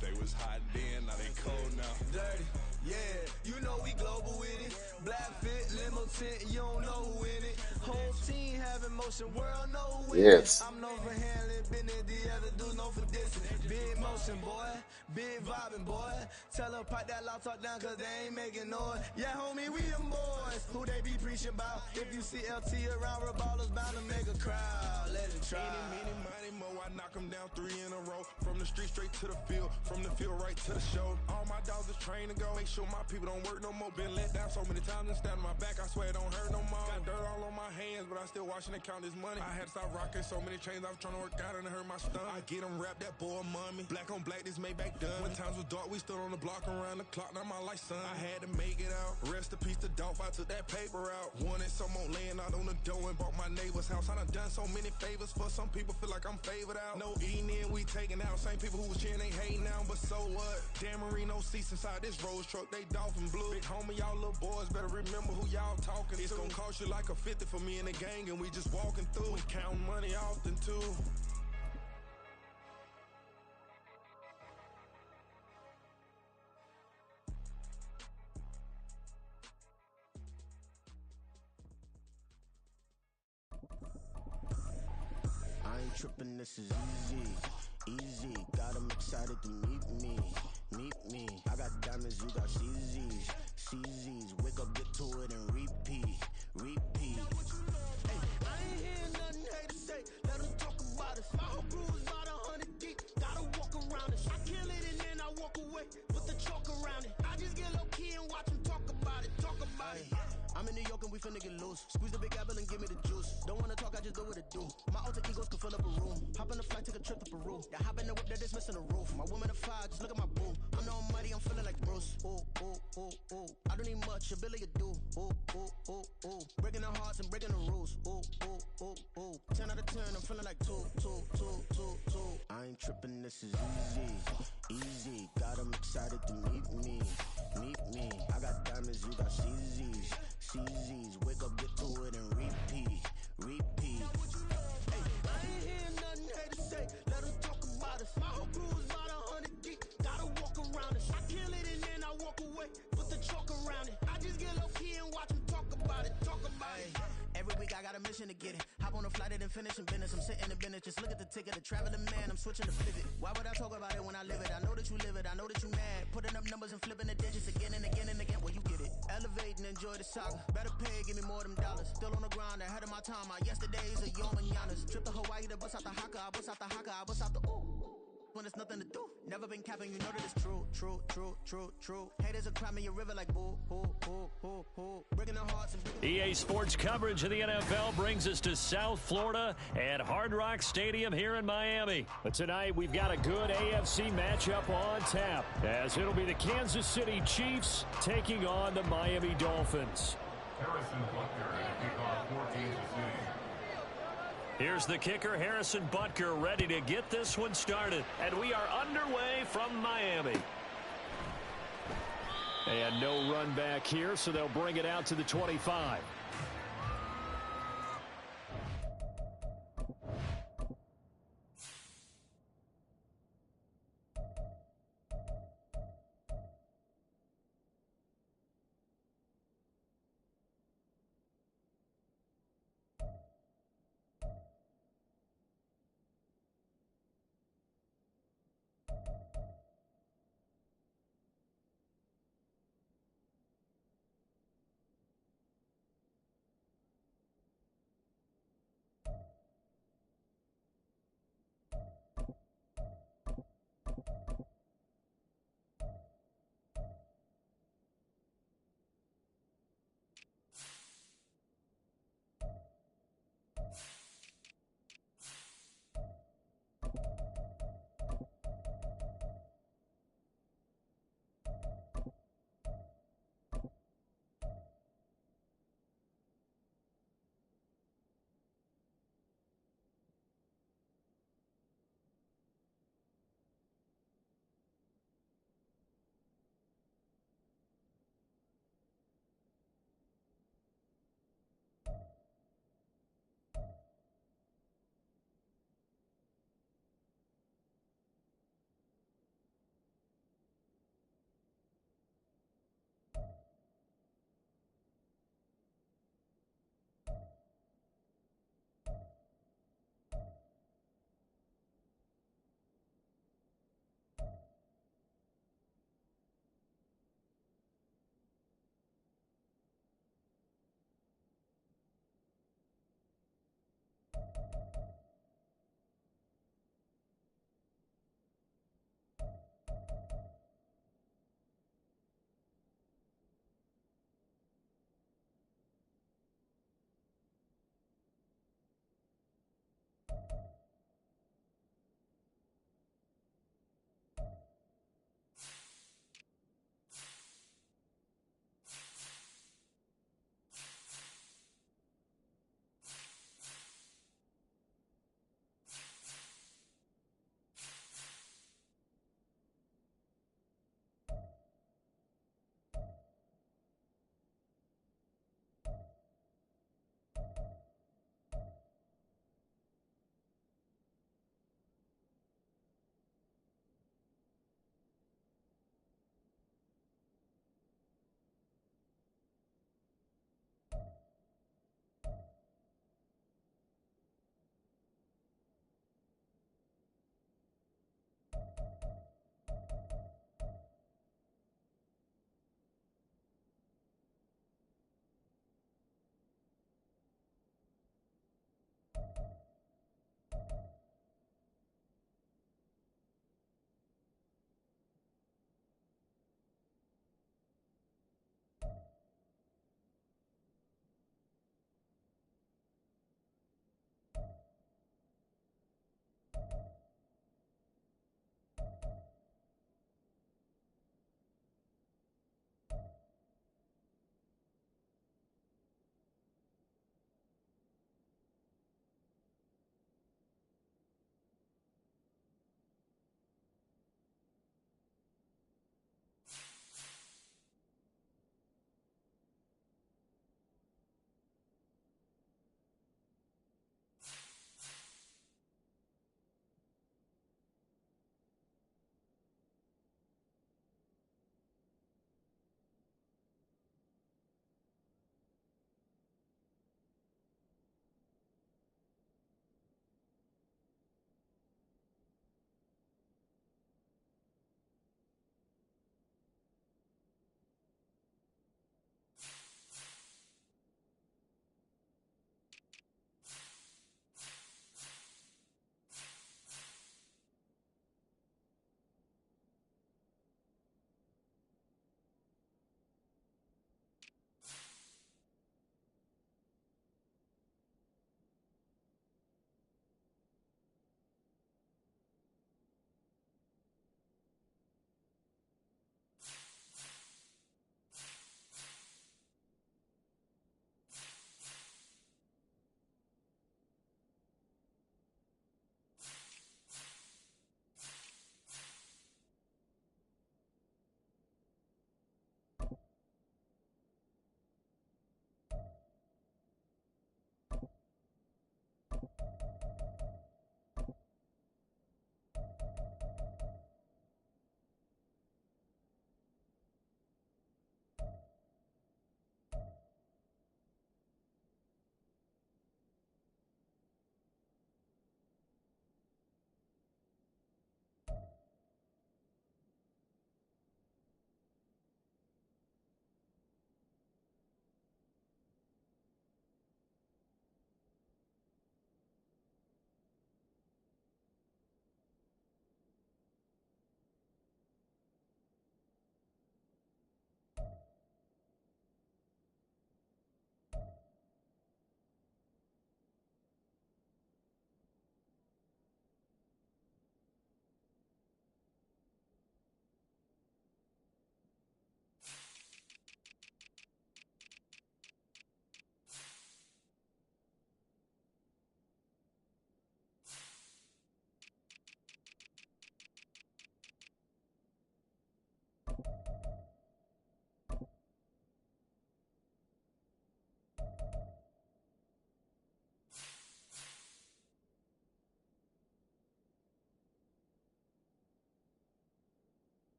They was hot then, now they cold now. Dirty, yeah, you know we global with it. Black fit, limo tint, you don't know who in it. Whole team having motion, world know who in it. Yes. I'm known for handling business, the other dudes known for dissing. Big motion, boy, big vibing, boy. Tell them pipe that loud talk down, cause they ain't making noise. Yeah, homie, we them boys, who they be preaching about. If you see LT around, Reballers bound to make a crowd. Let it try. Meeny, miny, mo, I knock them down 3 in a row. From the street straight to the field, from the field right to the show. All my dogs is trained to go. Make sure my people don't work no more. Been let down so many times and stand on my back, I swear it don't hurt no more. Got dirt all on my hands, but I still watching and count this money. I had to stop rocking so many chains, I was trying to work out and it hurt my stomach. I get them wrapped, that boy mommy. Black on black, this Maybach done. When times was dark, we stood on the block around the clock, now my life son. I had to make it out. Rest in peace to Dolph, I took that paper out. Wanted some more laying out on the dough and bought my neighbor's house. I done done so many favors for some people, feel like I'm favored out. No eating in, we taking out. Same people who was cheering, they hating now, but so what? Dan Marino seats inside this Rolls truck, they dolphin blue. Big homie, y'all little boys better remember who y'all talking to. It's gonna cost you like a 50 for me and the gang, and we just walking through. We counting money often too. I ain't tripping, this is easy, easy. Got 'em excited to meet me, meet me. I got diamonds, you got CZs, CZs. Wake up, get to it and repeat, repeat. Hey, I ain't hearing nothing hate to say, let 'em talk about us. My whole crew is about 100 deep, gotta walk around us. I kill it and then I walk away, put the chalk around it. I just get low key and watch 'em talk about it, talk about it. I'm in New York and we finna get loose. Squeeze the big apple and give me the juice. Don't wanna talk, I just do what it do. My alter egos can fill up a room. Hop on a flight, take a trip to Peru. Yeah, hop in the whip, that is missing the roof. My woman a fire, just look at my boo. I'm no money, I'm feeling like Bruce. Ooh, ooh, ooh, ooh. I don't need much, ability to do. Ooh, ooh, ooh, ooh. Breaking the hearts and breaking the rules. Ooh, ooh, ooh, ooh. 10 out of 10, I'm feeling like 2, 2, 2, 2, 2. I ain't tripping, this is easy, easy. Got 'em excited to meet me, meet me. I got diamonds, you got CZs, CZs. Wake up, get to it and repeat, repeat. Hey, I ain't hearing nothing hate to say, let 'em talk about us. My whole crew is about 100 deep, gotta walk around us. I kill it and then I walk away, put the chalk around it. I just get low key and watch 'em talk about it, talk about it. Every week I got a mission to get it. Hop on a flight and then finish in business. I'm sitting in business, just look at the ticket. A traveling man, I'm switching to pivot. Why would I talk about it when I live it? I know that you live it, I know that you mad. Putting up numbers and flipping the digits again and again and again. Well, you get it. Elevate and enjoy the saga. Better pay, give me more than dollars. Still on the grind, ahead of my time. My yesterdays are your mananas. Trip to Hawaii to bust out the haka. I bust out the haka, I bust out the ooh. When there's nothing to do. Never been capping, you know that it's true, true, true, true, true. Haters are climbing your river like boo, boo, boo, boo, boo. Breaking their hearts and EA Sports coverage of the NFL brings us to South Florida at Hard Rock Stadium here in Miami. But tonight we've got a good AFC matchup on tap, as it'll be the Kansas City Chiefs taking on the Miami Dolphins. Harrison Butker to kick off for Kansas City. Here's the kicker, Harrison Butker, ready to get this one started. And we are underway from Miami. And no run back here, so they'll bring it out to the 25.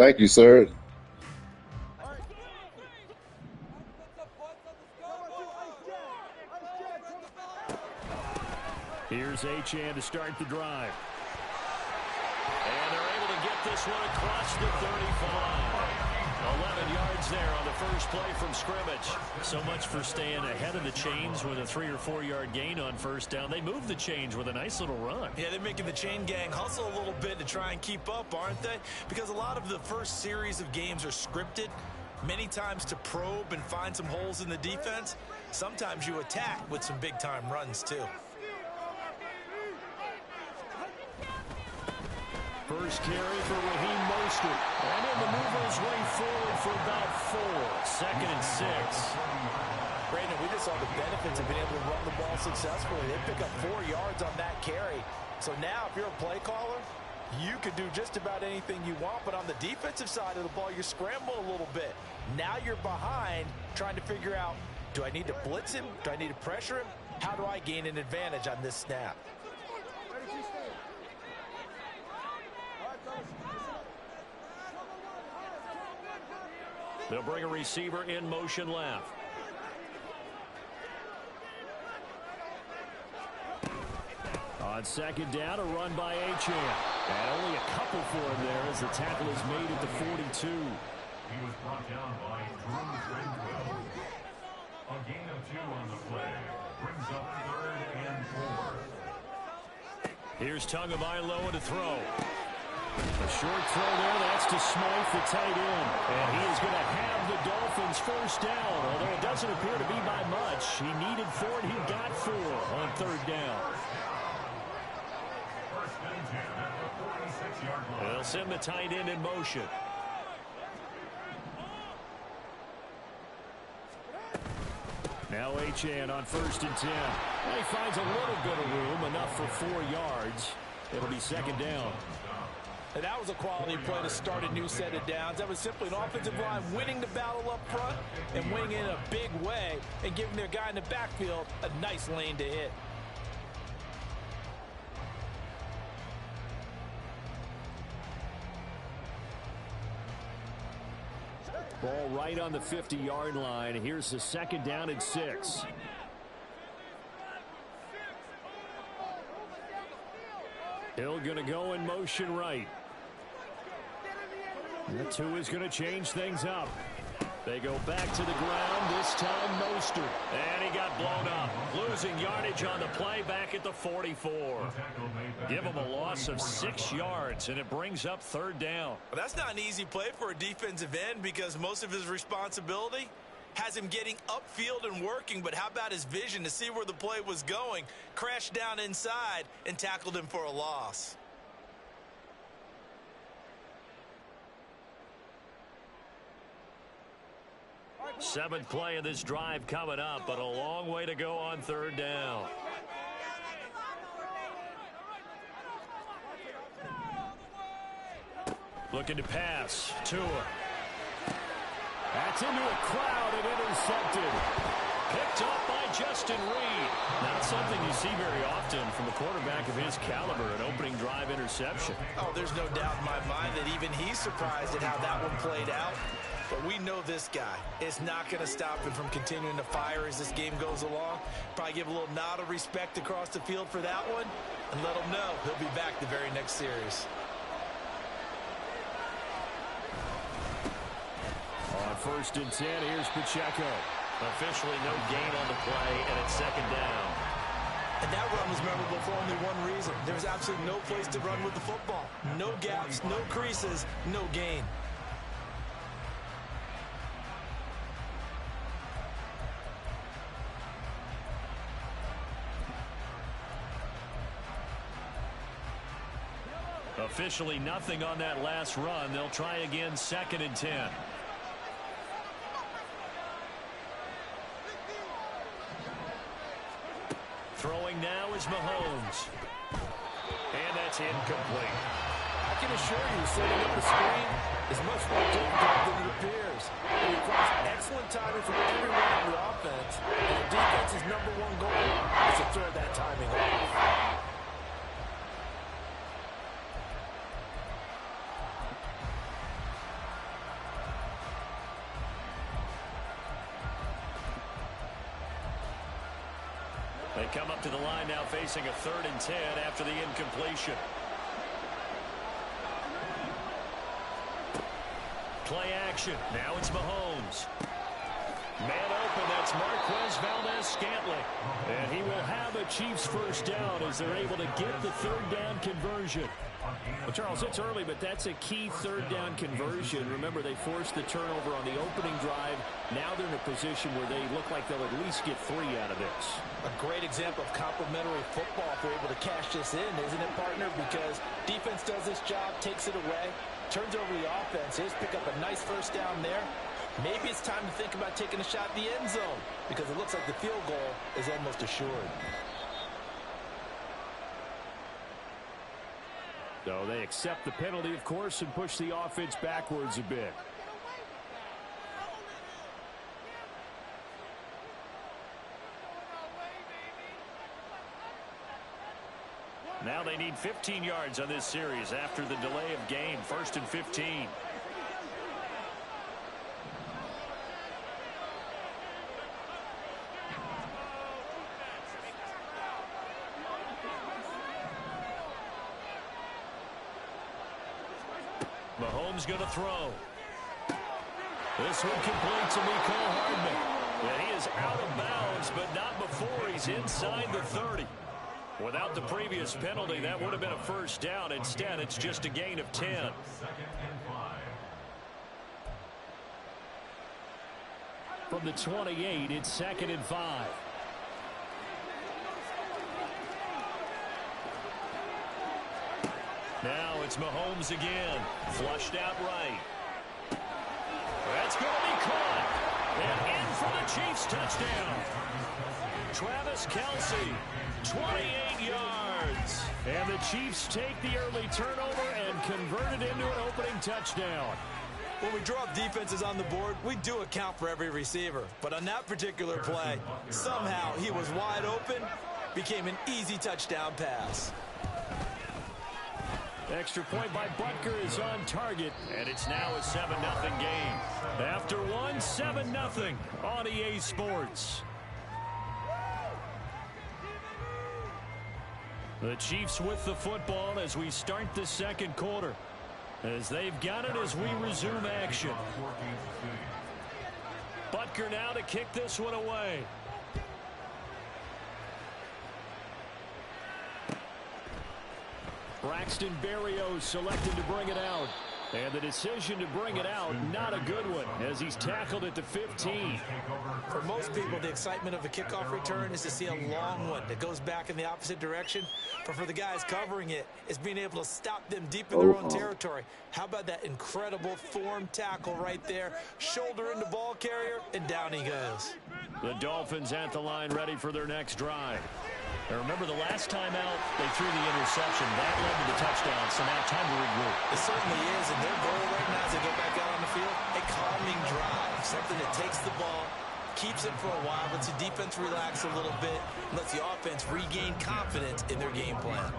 Thank you, sir. Here's Achane to start the drive. And they're able to get this one across the 35. 11 yards there on the first play from scrimmage. So much for staying ahead of the chains with a 3 or 4 yard gain on first down. They moved the chains with a nice little run. Yeah, they're making the chain gang hustle a little bit to try and keep up, aren't they? Because a lot of the first series of games are scripted, many times to probe and find some holes in the defense. Sometimes you attack with some big-time runs, too. First carry for Raheem Mostert. And in the move his way forward for about 4. 2nd and 6. Brandon, we just saw the benefits of being able to run the ball successfully. They pick up 4 yards on that carry. So now, if you're a play caller, you could do just about anything you want. But on the defensive side of the ball, you scramble a little bit. Now you're behind, trying to figure out, do I need to blitz him? Do I need to pressure him? How do I gain an advantage on this snap? They'll bring a receiver in motion left. On second down, a run by Achane. And only a couple for him there as the tackle is made at the 42. He was brought down by Drew Tranquil. A gain of 2 on the play. Brings up 3rd and 4. Here's Tagovailoa to throw. A short throw there. That's to Smythe, the tight end. And he is going to have the Dolphins first down. Although it doesn't appear to be by much. He needed 4 and he got 4 on 3rd down. First and 10 at the 46-yard line. They'll send the tight end in motion. Now Achane on 1st and 10. Well, he finds a little bit of room, enough for 4 yards. It'll be 2nd down. And that was a quality play to start a new set of downs. That was simply an offensive line winning the battle up front and winning in a big way and giving their guy in the backfield a nice lane to hit. Ball right on the 50-yard line. Here's the 2nd down and 6. Hill going to go in motion right. The 2 is going to change things up. They go back to the ground, this time Mostert. And he got blown up. Losing yardage on the play back at the 44. Give him a loss of 6 yards, and it brings up 3rd down. Well, that's not an easy play for a defensive end because most of his responsibility has him getting upfield and working, but how about his vision to see where the play was going, crashed down inside, and tackled him for a loss. Seventh play of this drive coming up, but a long way to go on 3rd down. Looking to pass. Tua. That's into a crowd and intercepted. Picked up by Justin Reed. Not something you see very often from a quarterback of his caliber, an opening drive interception. Oh, there's no doubt in my mind that even he's surprised at how that one played out. But we know this guy is not going to stop him from continuing to fire as this game goes along. Probably give a little nod of respect across the field for that one and let him know he'll be back the very next series. On 1st and 10, here's Pacheco. Officially no gain on the play, and it's 2nd down. And that run was memorable for only one reason. There was absolutely no place to run with the football. No gaps, no creases, no gain. Officially nothing on that last run. They'll try again 2nd and 10. Throwing now is Mahomes. And that's incomplete. I can assure you, setting up the screen is much more difficult than it appears. It requires excellent timing from everyone on the offense, and the defense's #1 goal is to throw that timing off. They come up to the line now facing a 3rd and 10 after the incompletion. Play action. Now it's Mahomes. Man open, that's Marquez Valdez-Scantling. And he will have a Chiefs first down as they're able to get the 3rd down conversion. Well, Charles, it's early, but that's a key 3rd down conversion. Remember, they forced the turnover on the opening drive. Now they're in a position where they look like they'll at least get 3 out of this. A great example of complementary football if they're able to cash this in, isn't it, partner? Because defense does this job, takes it away, turns over the offense. Here's pick up a nice first down there. Maybe it's time to think about taking a shot at the end zone because it looks like the field goal is almost assured. So they accept the penalty, of course, and push the offense backwards a bit. Now they need 15 yards on this series after the delay of game. 1st and 15. Mahomes going to throw. This one complete to Mecole Hardman. And he is out of bounds, but not before he's inside the 30. Without the previous penalty, that would have been a first down. Instead, it's just a gain of 10. From the 28, it's 2nd and 5. Now it's Mahomes again. Flushed out right. That's going to be caught. And in for the Chiefs touchdown. Travis Kelce, 28 yards. And the Chiefs take the early turnover and convert it into an opening touchdown. When we draw up defenses on the board, we do account for every receiver. But on that particular play, somehow he was wide open, became an easy touchdown pass. Extra point by Butker is on target, and it's now a 7-0 game. After one, 7-0 on EA Sports. The Chiefs with the football as we start the 2nd quarter. As they've got it as we resume action. Butker now to kick this one away. Braxton Berrios selected to bring it out. And the decision to bring it out, not a good one, as he's tackled at the 15. For most people, the excitement of a kickoff return is to see a long one that goes back in the opposite direction. But for the guys covering it, it's being able to stop them deep in their own territory. How about that incredible form tackle right there? Shoulder into ball carrier, and down he goes. The Dolphins at the line ready for their next drive. And remember, the last time out, they threw the interception. That led to the touchdown, so now time to regroup. It certainly is, and their goal right now as they go back out on the field, a calming drive, something that takes the ball, keeps it for a while, lets the defense relax a little bit, lets the offense regain confidence in their game plan.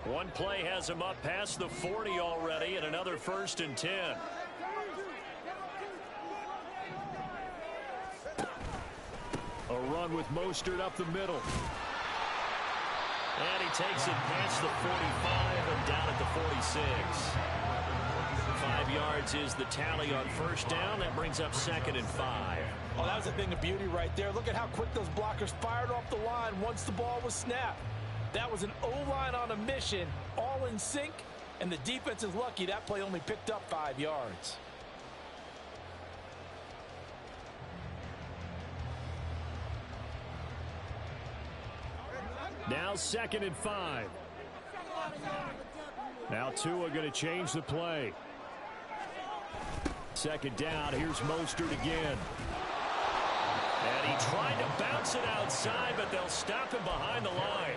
One play has him up past the 40 already, and another 1st and 10. A run with Mostert up the middle. And he takes it past the 45 and down at the 46. 5 yards is the tally on first down. That brings up 2nd and 5. Oh, that was a thing of beauty right there. Look at how quick those blockers fired off the line once the ball was snapped. That was an O-line on a mission, all in sync, and the defense is lucky that play only picked up 5 yards. Now 2nd and 5. Now Tua going to change the play. 2nd down. Here's Mostert again. And he tried to bounce it outside, but they'll stop him behind the line.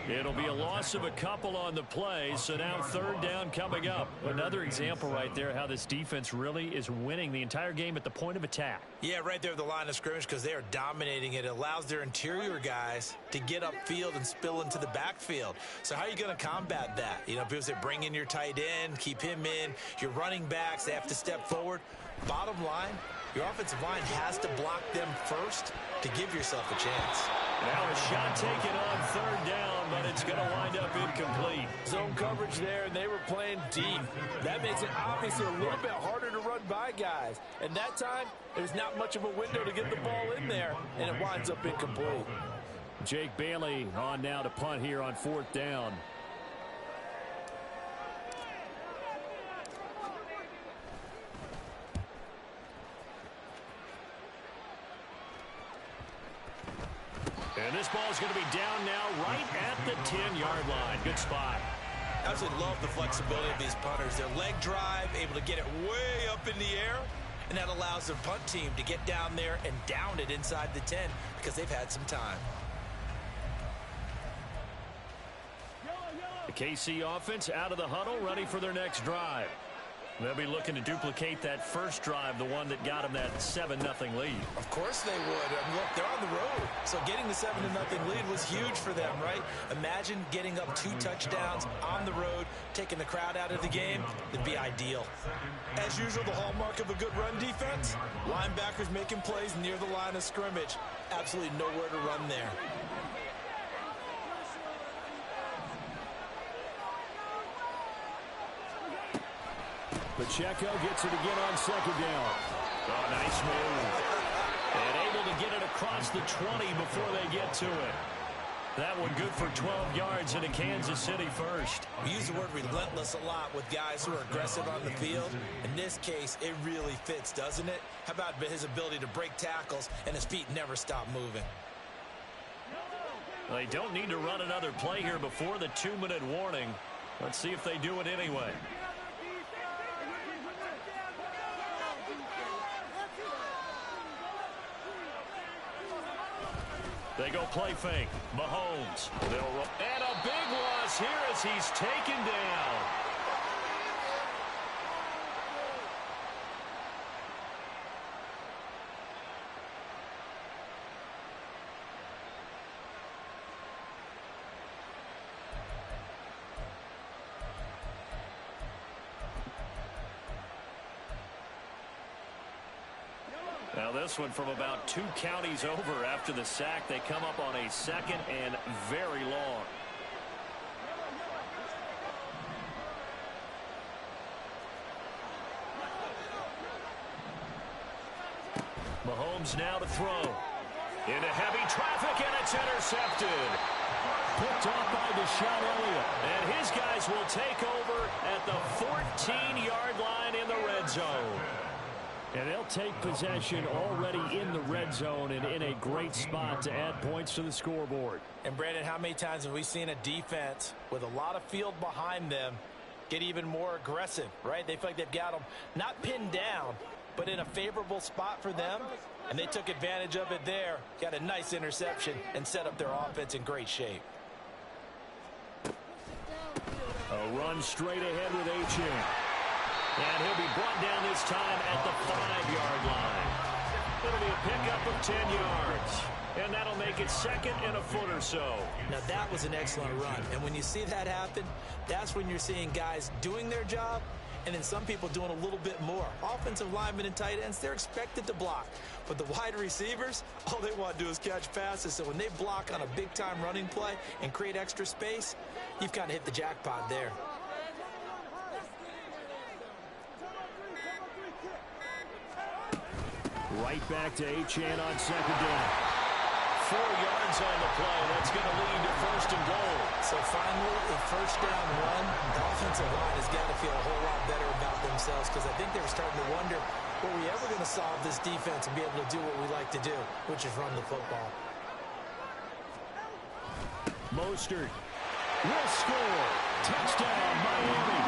It'll be a loss of a couple on the play, so now third down coming up. Another example right there how this defense really is winning the entire game at the point of attack. Yeah, right there at the line of scrimmage because they are dominating it. It allows their interior guys to get upfield and spill into the backfield. So how are you going to combat that? You know, people say bring in your tight end, keep him in. Your running backs, they have to step forward. Bottom line, your offensive line has to block them first to give yourself a chance. Now a shot taken on third down, but it's going to wind up incomplete. Zone coverage there, and they were playing deep. That makes it obviously a little bit harder to run by guys. And that time, there's not much of a window to get the ball in there, and it winds up incomplete. Jake Bailey on now to punt here on fourth down. And this ball is going to be down now right at the 10-yard line. Good spot. Absolutely love the flexibility of these punters. Their leg drive, able to get it way up in the air, and that allows the punt team to get down there and down it inside the 10 because they've had some time. The KC offense out of the huddle, ready for their next drive. They'll be looking to duplicate that first drive, the one that got them that 7-0 lead. Of course they would. I mean, look, they're on the road. So getting the 7-0 lead was huge for them, right? Imagine getting up 2 touchdowns on the road, taking the crowd out of the game. It'd be ideal. As usual, the hallmark of a good run defense, linebackers making plays near the line of scrimmage. Absolutely nowhere to run there. Pacheco gets it again on second down. Oh, nice move. And able to get it across the 20 before they get to it. That one good for 12 yards into Kansas City first. We use the word relentless a lot with guys who are aggressive on the field. In this case, it really fits, doesn't it? How about his ability to break tackles and his feet never stop moving? They don't need to run another play here before the 2-minute warning. Let's see if they do it anyway. They go play fake. Mahomes. They'll roll. And a big loss here as he's taken down. Now this one from about 2 counties over after the sack. They come up on a second and very long. Mahomes now to throw. Into heavy traffic, and it's intercepted. Picked off by Deshaun Elliott. And his guys will take over at the 14-yard line in the red zone. And they'll take possession already in the red zone and in a great spot to add points to the scoreboard. And, Brandon, how many times have we seen a defense with a lot of field behind them get even more aggressive, right? They feel like they've got them not pinned down, but in a favorable spot for them, and they took advantage of it there, got a nice interception, and set up their offense in great shape. A run straight ahead with Achane. And he'll be brought down this time at the 5-yard line. It'll be a pickup of 10 yards. And that'll make it second and a foot or so. Now that was an excellent run. And when you see that happen, that's when you're seeing guys doing their job and then some people doing a little bit more. Offensive linemen and tight ends, they're expected to block. But the wide receivers, all they want to do is catch passes. So when they block on a big-time running play and create extra space, you've kind of hit the jackpot there. Right back to Achane on second down. 4 yards on the play. That's going to lead to first and goal. So finally, a first down run. The offensive line has got to feel a whole lot better about themselves because I think they were starting to wonder, were we ever going to solve this defense and be able to do what we like to do, which is run the football. Mostert will score. Touchdown, Miami.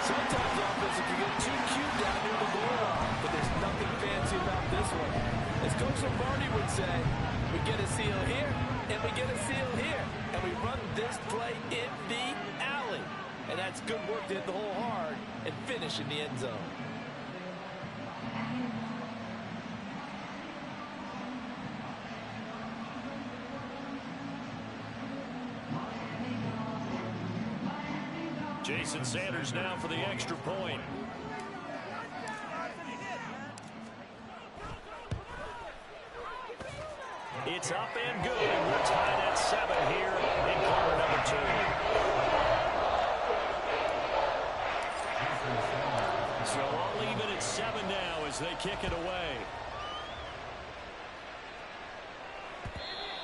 Sometimes offense can get too cute down near the goal line, but there's nothing fancy about this one. As Coach Lombardi would say, we get a seal here, and we get a seal here. And we run this play in the alley. And that's good work to hit the hole hard and finish in the end zone. Jason Sanders now for the extra point. It's up and good. We're tied at 7 here in quarter number 2. So all even at 7 now as they kick it away.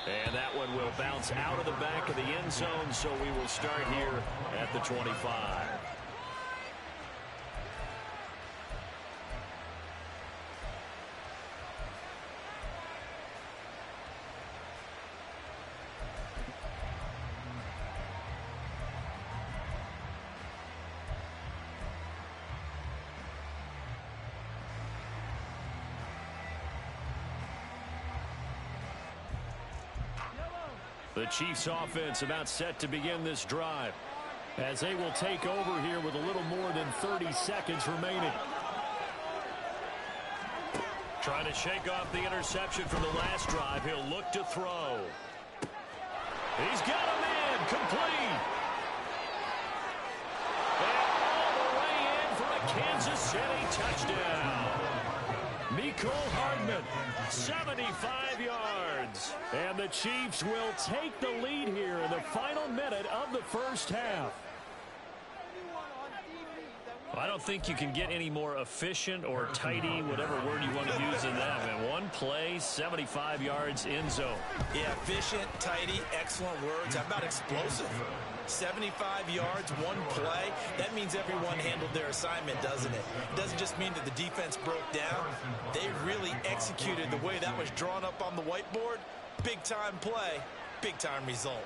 And that one will bounce out of the back of the end zone, so we will start here at the 25. The Chiefs offense about set to begin this drive as they will take over here with a little more than 30 seconds remaining. Trying to shake off the interception from the last drive. He'll look to throw. He's got him in. Complete. And all the way in for a Kansas City touchdown. Mecole Hardman, 75 yards. And the Chiefs will take the lead here in the final minute of the first half. I don't think you can get any more efficient or tidy, whatever word you want to use in that. And one play, 75 yards in zone. Yeah, efficient, tidy, excellent words. How about explosive? 75 yards, one play. That means everyone handled their assignment, doesn't it? It doesn't just mean that the defense broke down. They really executed the way that was drawn up on the whiteboard. Big-time play, big-time result.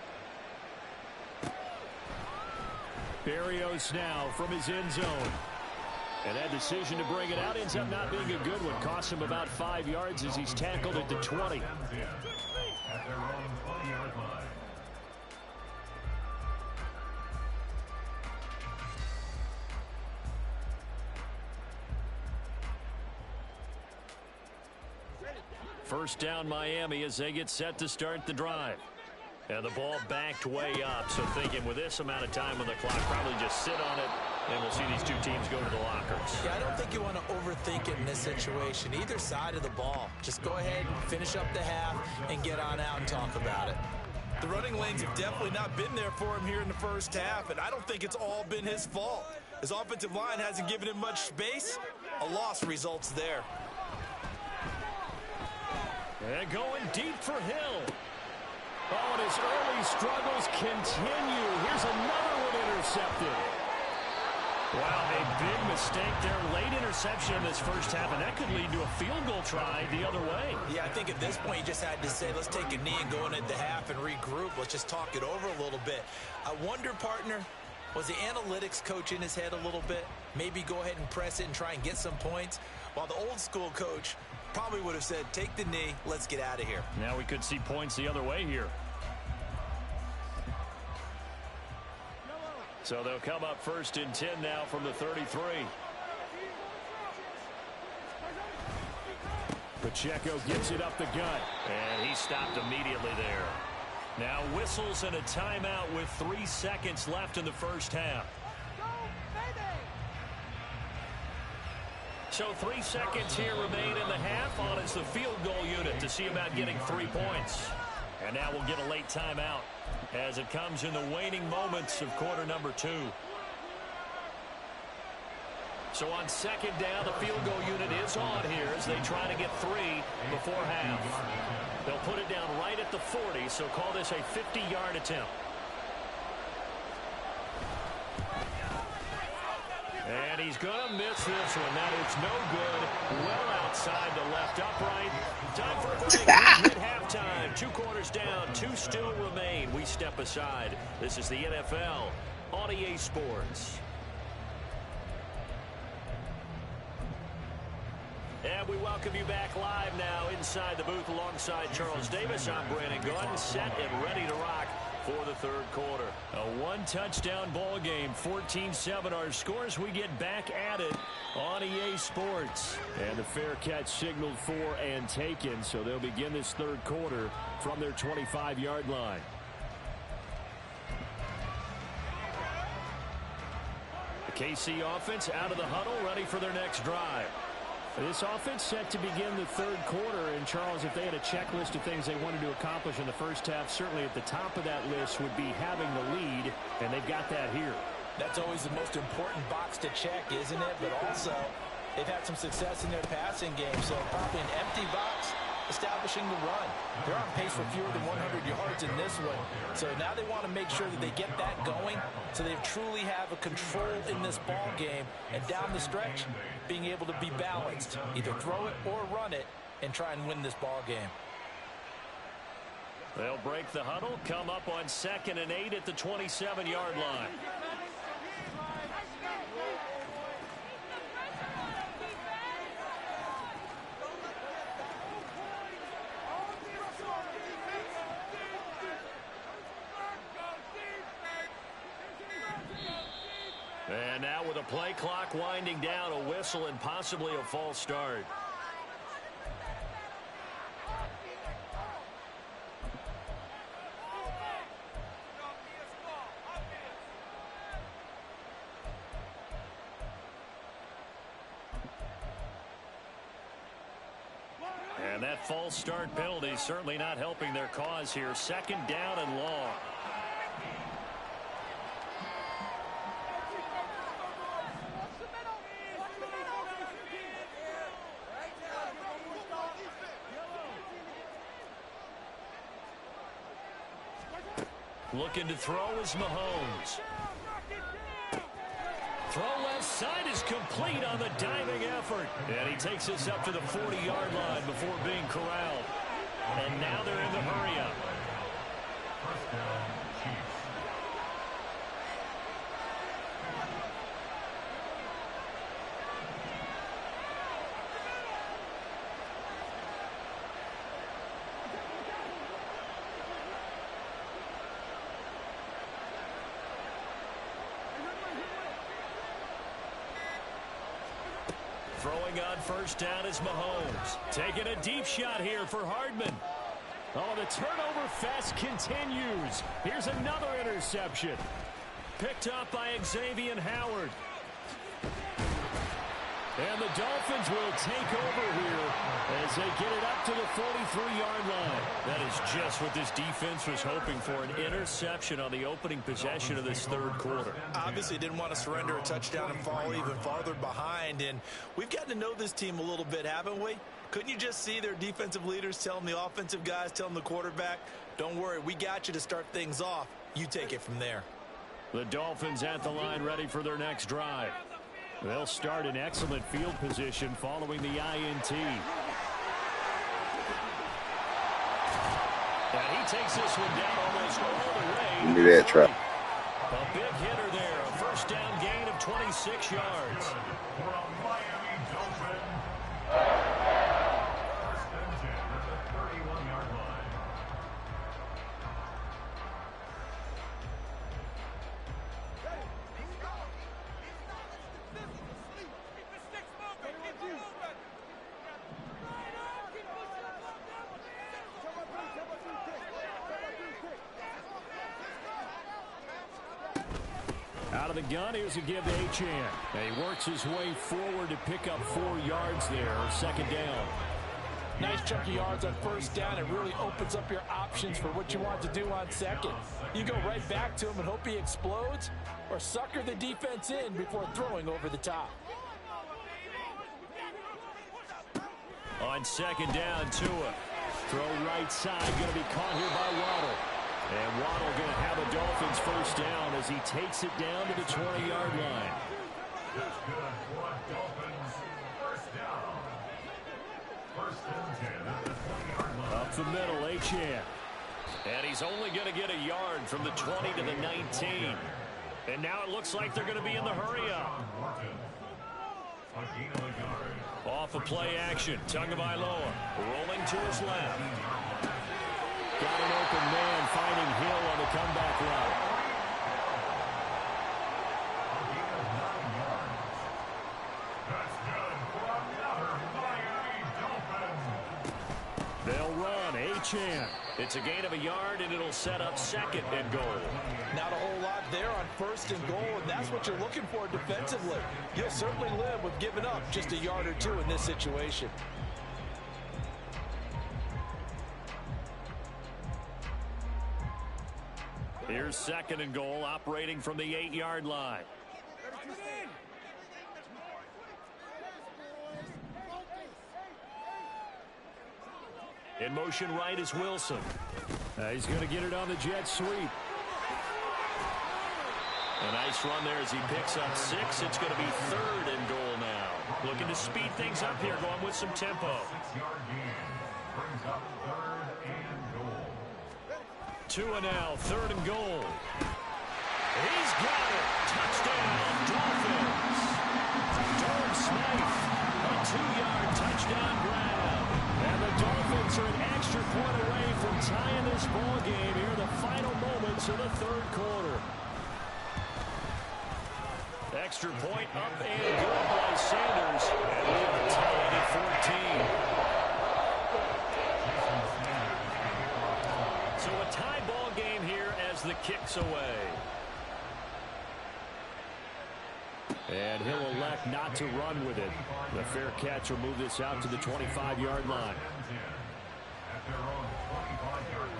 Berrios now from his end zone. And that decision to bring it out ends up not being a good one. Costs him about 5 yards as he's tackled at the 20. At their own 20-yard line. First down Miami as they get set to start the drive. And the ball backed way up, so thinking with this amount of time on the clock, probably just sit on it, and we'll see these two teams go to the lockers. Yeah, I don't think you want to overthink it in this situation. Either side of the ball. Just go ahead and finish up the half and get on out and talk about it. The running lanes have definitely not been there for him here in the first half, and I don't think it's all been his fault. His offensive line hasn't given him much space. A loss results there. And going deep for Hill. Oh, and his early struggles continue. Here's another one intercepted. Wow, a big mistake there. Late interception in this first half, and that could lead to a field goal try the other way. Yeah, I think at this point you just had to say, let's take a knee and go into the half and regroup. Let's just talk it over a little bit. I wonder, partner, was the analytics coach in his head a little bit? Maybe go ahead and press it and try and get some points? While the old school coach probably would have said, take the knee, let's get out of here. Now we could see points the other way here. So they'll come up first and 10 now from the 33. Pacheco gets it up the gut, and he stopped immediately there. Now whistles and a timeout with 3 seconds left in the first half. So 3 seconds here remain in the half. On is the field goal unit to see about getting 3 points. And now we'll get a late timeout as it comes in the waning moments of quarter number 2. So on second down, the field goal unit is on here as they try to get 3 before half. They'll put it down right at the 40, so call this a 50-yard attempt. And he's going to miss this one. That is no good. Well outside the left upright. Time for a break. At halftime. 2 quarters down. 2 still remain. We step aside. This is the NFL on EA Sports. And we welcome you back live now inside the booth alongside Charles Davis. I'm Brandon Gunn, set and ready to rock for the third quarter. A one-touchdown ball game, 14-7 our scores. We get back at it on EA Sports. And the fair catch signaled for and taken, so they'll begin this third quarter from their 25-yard line. The KC offense out of the huddle, ready for their next drive. This offense set to begin the third quarter. And, Charles, if they had a checklist of things they wanted to accomplish in the first half, certainly at the top of that list would be having the lead, and they've got that here. That's always the most important box to check, isn't it? But also, they've had some success in their passing game, so probably an empty box establishing the run. They're on pace for fewer than 100 yards in this one. So now they want to make sure that they get that going so they truly have a control in this ball game. And down the stretch, being able to be balanced. Either throw it or run it and try and win this ball game. They'll break the huddle, come up on 2nd and 8 at the 27-yard line. And now with a play clock winding down, a whistle and possibly a false start. And that false start penalty certainly not helping their cause here. 2nd down and long. Looking to throw is Mahomes. Throw left side is complete on the diving effort. And he takes this up to the 40-yard line before being corralled. And now they're in the hurry-up. First down, Chiefs. Throwing on first down is Mahomes. Taking a deep shot here for Hardman. Oh, the turnover fest continues. Here's another interception. Picked up by Xavier Howard. And the Dolphins will take over here as they get it up to the 43-yard line. That is just what this defense was hoping for, an interception on the opening possession of this third quarter. Obviously didn't want to surrender a touchdown and fall even farther behind. And we've gotten to know this team a little bit, haven't we? Couldn't you just see their defensive leaders telling the offensive guys, telling the quarterback, don't worry, we got you to start things off. You take it from there. The Dolphins at the line ready for their next drive. They'll start in excellent field position following the INT. And he takes this one down almost all the way. Give me that trap. A big hitter there. A first down gain of 26 yards. For a Miami Dolphin. First and 10 at the 31-yard line. Out of the gun, here's a give to Achane. And he works his way forward to pick up 4 yards there. 2nd down. Nice chunk of yards on first down. It really opens up your options for what you want to do on second. You go right back to him and hope he explodes, or sucker the defense in before throwing over the top. On 2nd down, Tua. Throw right side, going to be caught here by Waddle. And Waddle going to have a Dolphins first down as he takes it down to the 20-yard line. That's good for a Dolphins first down. First and 10 at the 20-yard line. Up the middle, Achane. And he's only going to get a yard from the 20 to the 19. And now it looks like they're going to be in the hurry-up. A gain of a yard. off of play action. Tagovailoa rolling to his left. Got an open man finding Hill on the comeback route. That's good for another Miami Dolphin. They'll run. Achane. It's a gain of a yard, and it'll set up 2nd and goal. Not a whole lot there on 1st and goal, and that's what you're looking for defensively. You'll certainly live with giving up just a yard or 2 in this situation. Here's 2nd and goal, operating from the 8-yard line. In motion right is Wilson. He's going to get it on the jet sweep. A nice run there as he picks up 6. It's going to be 3rd and goal now. Looking to speed things up here, going with some tempo. 6-yard gain brings up 3rd and goal. 2 and now, 3rd and goal. He's got it. Touchdown, Dolphins. Jordan Smith, a 2-yard touchdown grab. And the Dolphins are an extra point away from tying this ball game here in the final moments of the 3rd quarter. Extra point up and good by Sanders. And we are tied at 14. So a tie ball game here as the kick's away. And he'll elect not to run with it. The fair catch will move this out to the 25-yard line. At their own 25-yard line.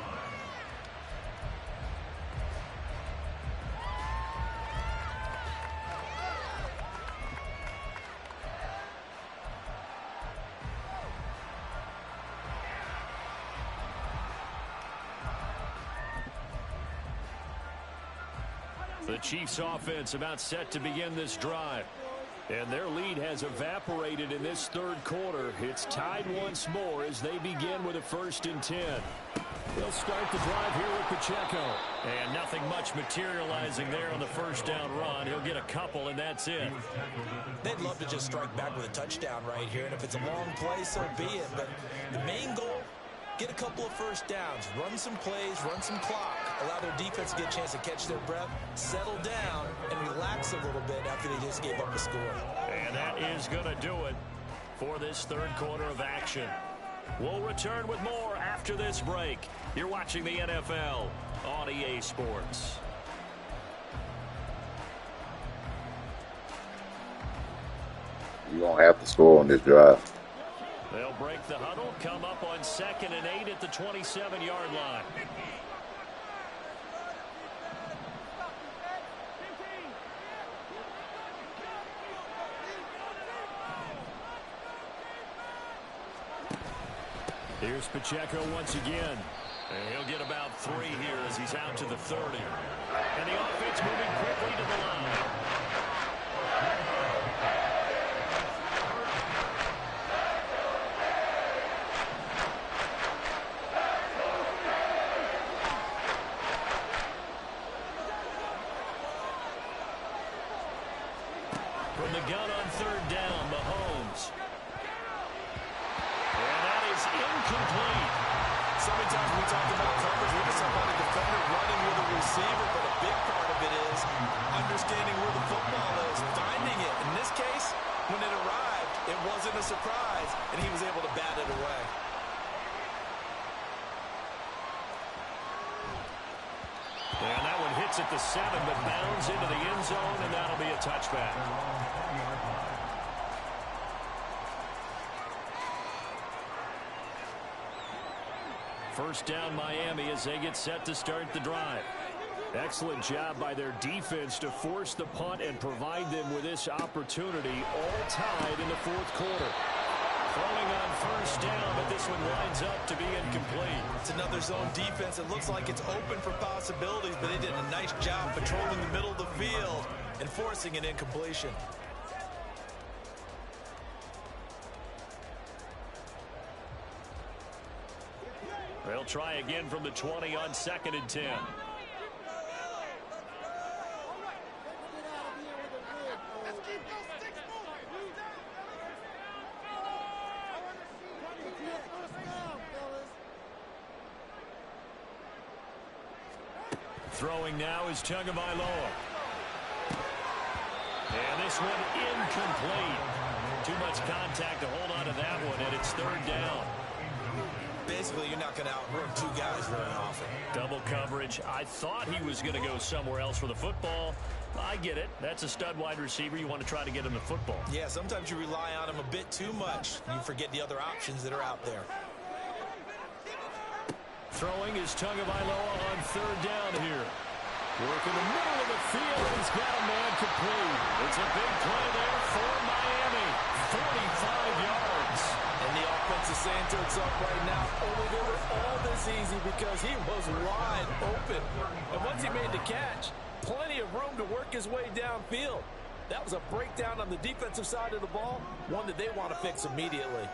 The Chiefs offense about set to begin this drive. And their lead has evaporated in this 3rd quarter. It's tied once more as they begin with a 1st and 10. They'll start the drive here with Pacheco. And nothing much materializing there on the 1st down run. He'll get a couple, and that's it. They'd love to just strike back with a touchdown right here, and if it's a long play, so be it. But the main goal, get a couple of 1st downs, run some plays, run some clock, allow their defense to get a chance to catch their breath, settle down, and relax a little bit after they just gave up a score. And that is going to do it for this 3rd quarter of action. We'll return with more after this break. You're watching the NFL on EA Sports. You're going to have to score on this drive. They'll break the huddle, come up on 2nd and 8 at the 27-yard line. Here's Pacheco once again. And he'll get about 3 here as he's out to the 30. And the offense moving quickly to the line. From the gun on 3rd down, Mahomes. And that is incomplete. So many times we talk about coverage, we just talk about a defender running with a receiver, but a big part of it is understanding where the football is, finding it. In this case, when it arrived, it wasn't a surprise, and he was able to bat it away. And that one hits at the 7, but bounds into the end zone, and that'll be a touchback. First down Miami as they get set to start the drive. Excellent job by their defense to force the punt and provide them with this opportunity, all tied in the 4th quarter. Throwing on 1st down, but this one winds up to be incomplete. It's another zone defense. It looks like it's open for possibilities, but they did a nice job patrolling the middle of the field and forcing an incompletion. They'll try again from the 20 on 2nd and 10. Throwing now is Tagovailoa. And this one incomplete. Too much contact to hold on to that one, and it's third down. Basically, you're not going to outrun two guys very often. Double coverage. I thought he was going to go somewhere else for the football. I get it. That's a stud wide receiver. You want to try to get him the football. Yeah, sometimes you rely on him a bit too much. You forget the other options that are out there. Throwing is Tagovailoa on third down here. Work in the middle of the field. He's got a man complete. It's a big play there for Miami. 45 yards. And the offense is saying to itself right now, only they were all this easy because he was wide open. And once he made the catch, plenty of room to work his way downfield. That was a breakdown on the defensive side of the ball, one that they want to fix immediately.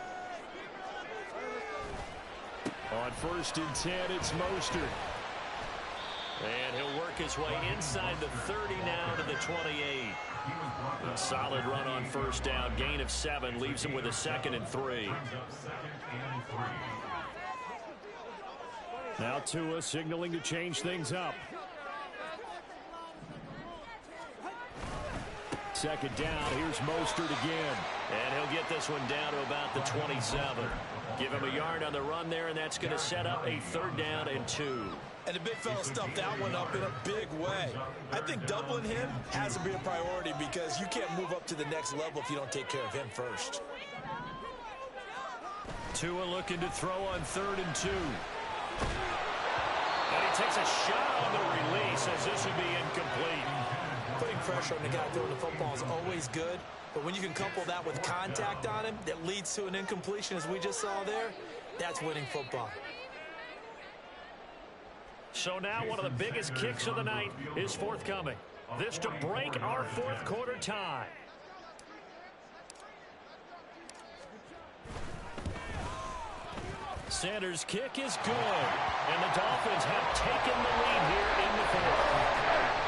On 1st and 10, it's Mostert. And he'll work his way inside the 30 now to the 28. A solid run on first down. Gain of 7 leaves him with a 2nd and 3. Now Tua signaling to change things up. 2nd down. Here's Mostert again. And he'll get this one down to about the 27. Give him a yard on the run there, and that's going to set up a 3rd down and 2. And the big fella stuffed that one up in a big way. I think doubling him has to be a priority because you can't move up to the next level if you don't take care of him first. Tua looking to throw on 3rd and 2. And he takes a shot on the release as this would be incomplete. Putting pressure on the guy throwing the football is always good, but when you can couple that with contact on him that leads to an incompletion as we just saw there, that's winning football. So now one of the biggest kicks of the night is forthcoming. This to break our 4th quarter tie. Sanders' kick is good, and the Dolphins have taken the lead here in the 4th.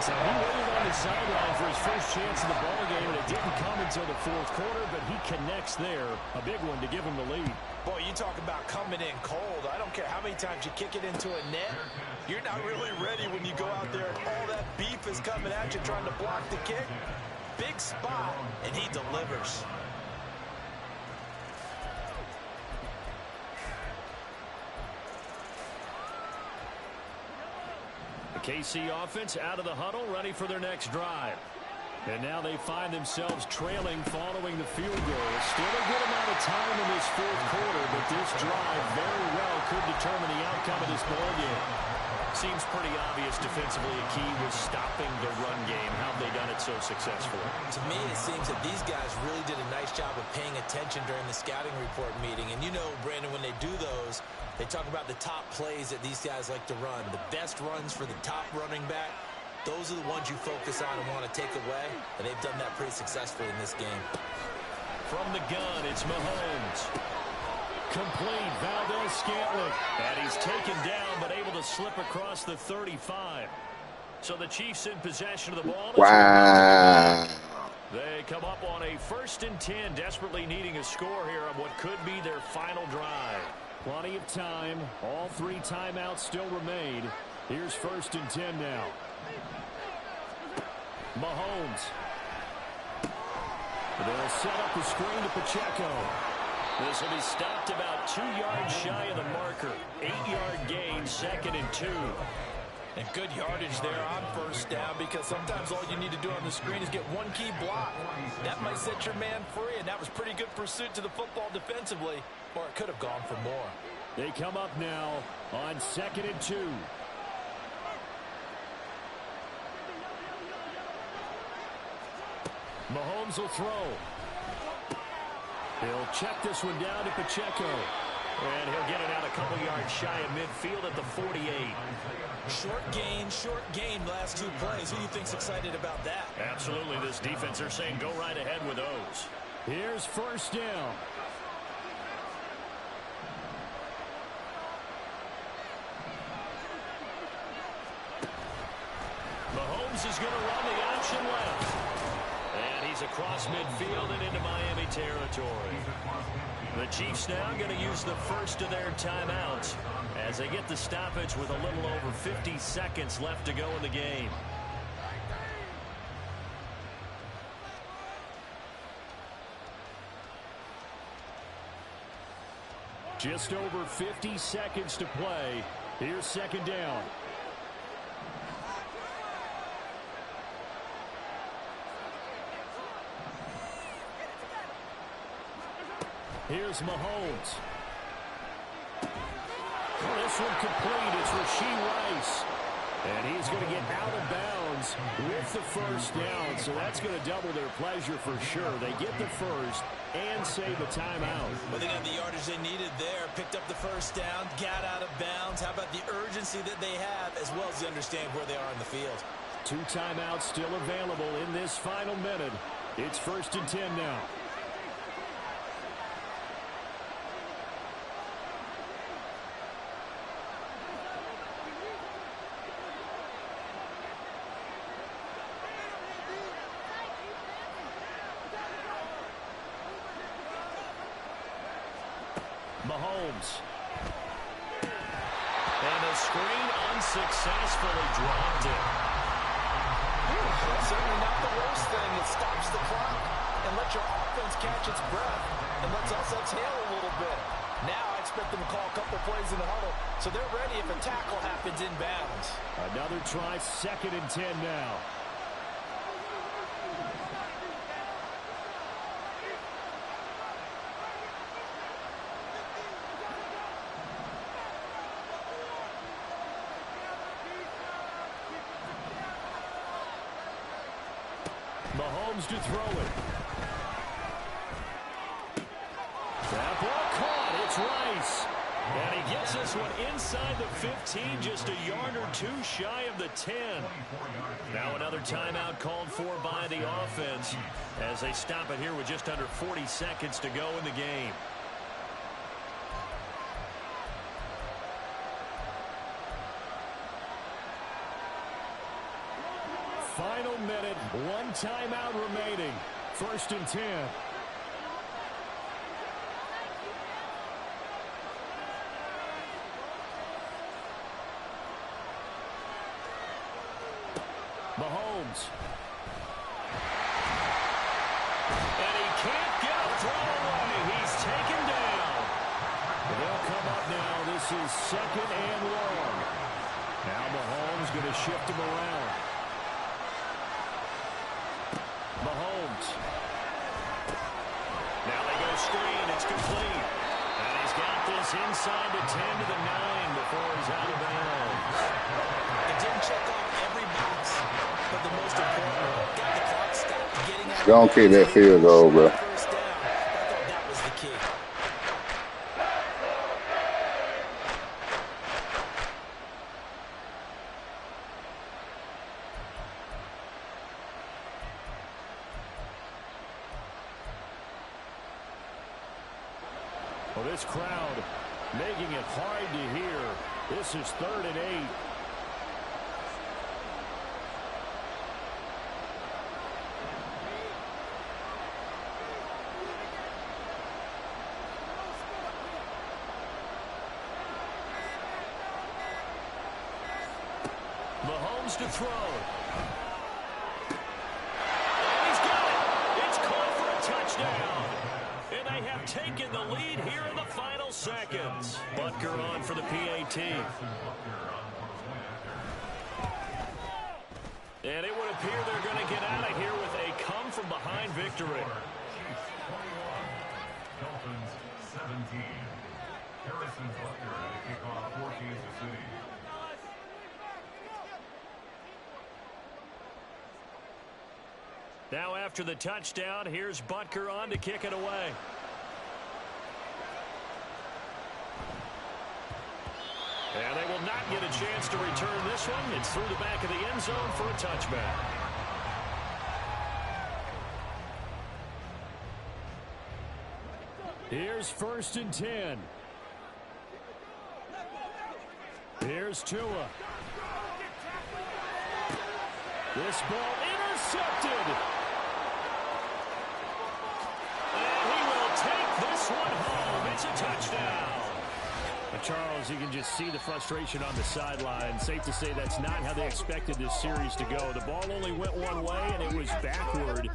So he waited on the sideline for his first chance in the ballgame, and it didn't come until the 4th quarter, but he connects there. A big one to give him the lead. Boy, you talk about coming in cold. I don't care how many times you kick it into a net. You're not really ready when you go out there and all that beef is coming at you trying to block the kick. Big spot, and he delivers. The KC offense out of the huddle, ready for their next drive. And now they find themselves trailing following the field goal. Still a good amount of time in this 4th quarter, but this drive very well could determine the outcome of this ballgame. Seems pretty obvious defensively a key was stopping the run game. How have they done it so successfully? To me, it seems that these guys really did a nice job of paying attention during the scouting report meeting. And you know, Brandon, when they do those, they talk about the top plays that these guys like to run. The best runs for the top running back. Those are the ones you focus on and want to take away, and they've done that pretty successfully in this game. From the gun, it's Mahomes. Complete, Valdez-Scantling. And he's taken down, but able to slip across the 35. So the Chiefs in possession of the ball. Wow. They come up on a 1st and 10, desperately needing a score here on what could be their final drive. Plenty of time. All 3 timeouts still remain. Here's 1st and 10 now. Mahomes. They'll set up the screen to Pacheco. This will be stopped about 2 yards shy of the marker. 8-yard gain, 2nd and 2. And good yardage there on 1st down because sometimes all you need to do on the screen is get one key block. That might set your man free, and that was pretty good pursuit to the football defensively, or it could have gone for more. They come up now on 2nd and 2. Mahomes will throw. He'll check this one down to Pacheco. And he'll get it out a couple yards shy of midfield at the 48. Short gain last 2 plays. Who do you think's excited about that? Absolutely. This defense, they're saying go right ahead with those. Here's 1st down. Mahomes is going to run the option left. And he's across midfield and into Miami territory. The Chiefs now going to use the first of their timeouts as they get the stoppage with a little over 50 seconds left to go in the game. Just over 50 seconds to play. Here's second down. Here's Mahomes. This one complete. It's Rashee Rice. And he's going to get out of bounds with the first down. So that's going to double their pleasure for sure. They get the first and save a timeout. Well, they got the yardage they needed there. Picked up the first down, got out of bounds. How about the urgency that they have as well as they understand where they are in the field? 2 timeouts still available in this final minute. It's 1st and 10 now. Mahomes. And a screen unsuccessfully dropped it. That's certainly not the worst thing. It stops the clock and lets your offense catch its breath and lets us exhale a little bit. Now I expect them to call a couple plays in the huddle so they're ready if a tackle happens in bounds. Another try, 2nd and 10 now. Mahomes to throw it. That ball caught. It's Rice. And he gets this one inside the 15, just a yard or 2 shy of the 10. Now another timeout called for by the offense as they stop it here with just under 40 seconds to go in the game. Final minute, 1 timeout remaining. 1st and 10. Mahomes. And he can't get a throw away. He's taken down. They'll come up now. This is 2nd and long. Now Mahomes going to shift him around. Mahomes. Now they go screen. It's complete. And he's got this inside the 10 to the 9 before he's out of bounds. It didn't check off every box, but the most important, got the clock stopped getting out. Don't kick that field goal, bro. First down. I thought that was the key. Well, this crowd making it hard to hear. This is 3rd and 8. Mahomes to throw. And he's got it. It's called for a touchdown. And they have taken the lead here in the final seconds. Butker on for the PAT. And it would appear they're going to get out of here with a come-from-behind victory. Dolphins 17. Harrison Butker at a kickoff for Kansas City. Now after the touchdown, here's Butker on to kick it away. And they will not get a chance to return this one. It's through the back of the end zone for a touchback. Here's 1st and 10. Here's Tua. This ball intercepted. this one home. It's a touchdown. But Charles, you can just see the frustration on the sideline. Safe to say that's not how they expected this series to go. The ball only went one way, and it was backward.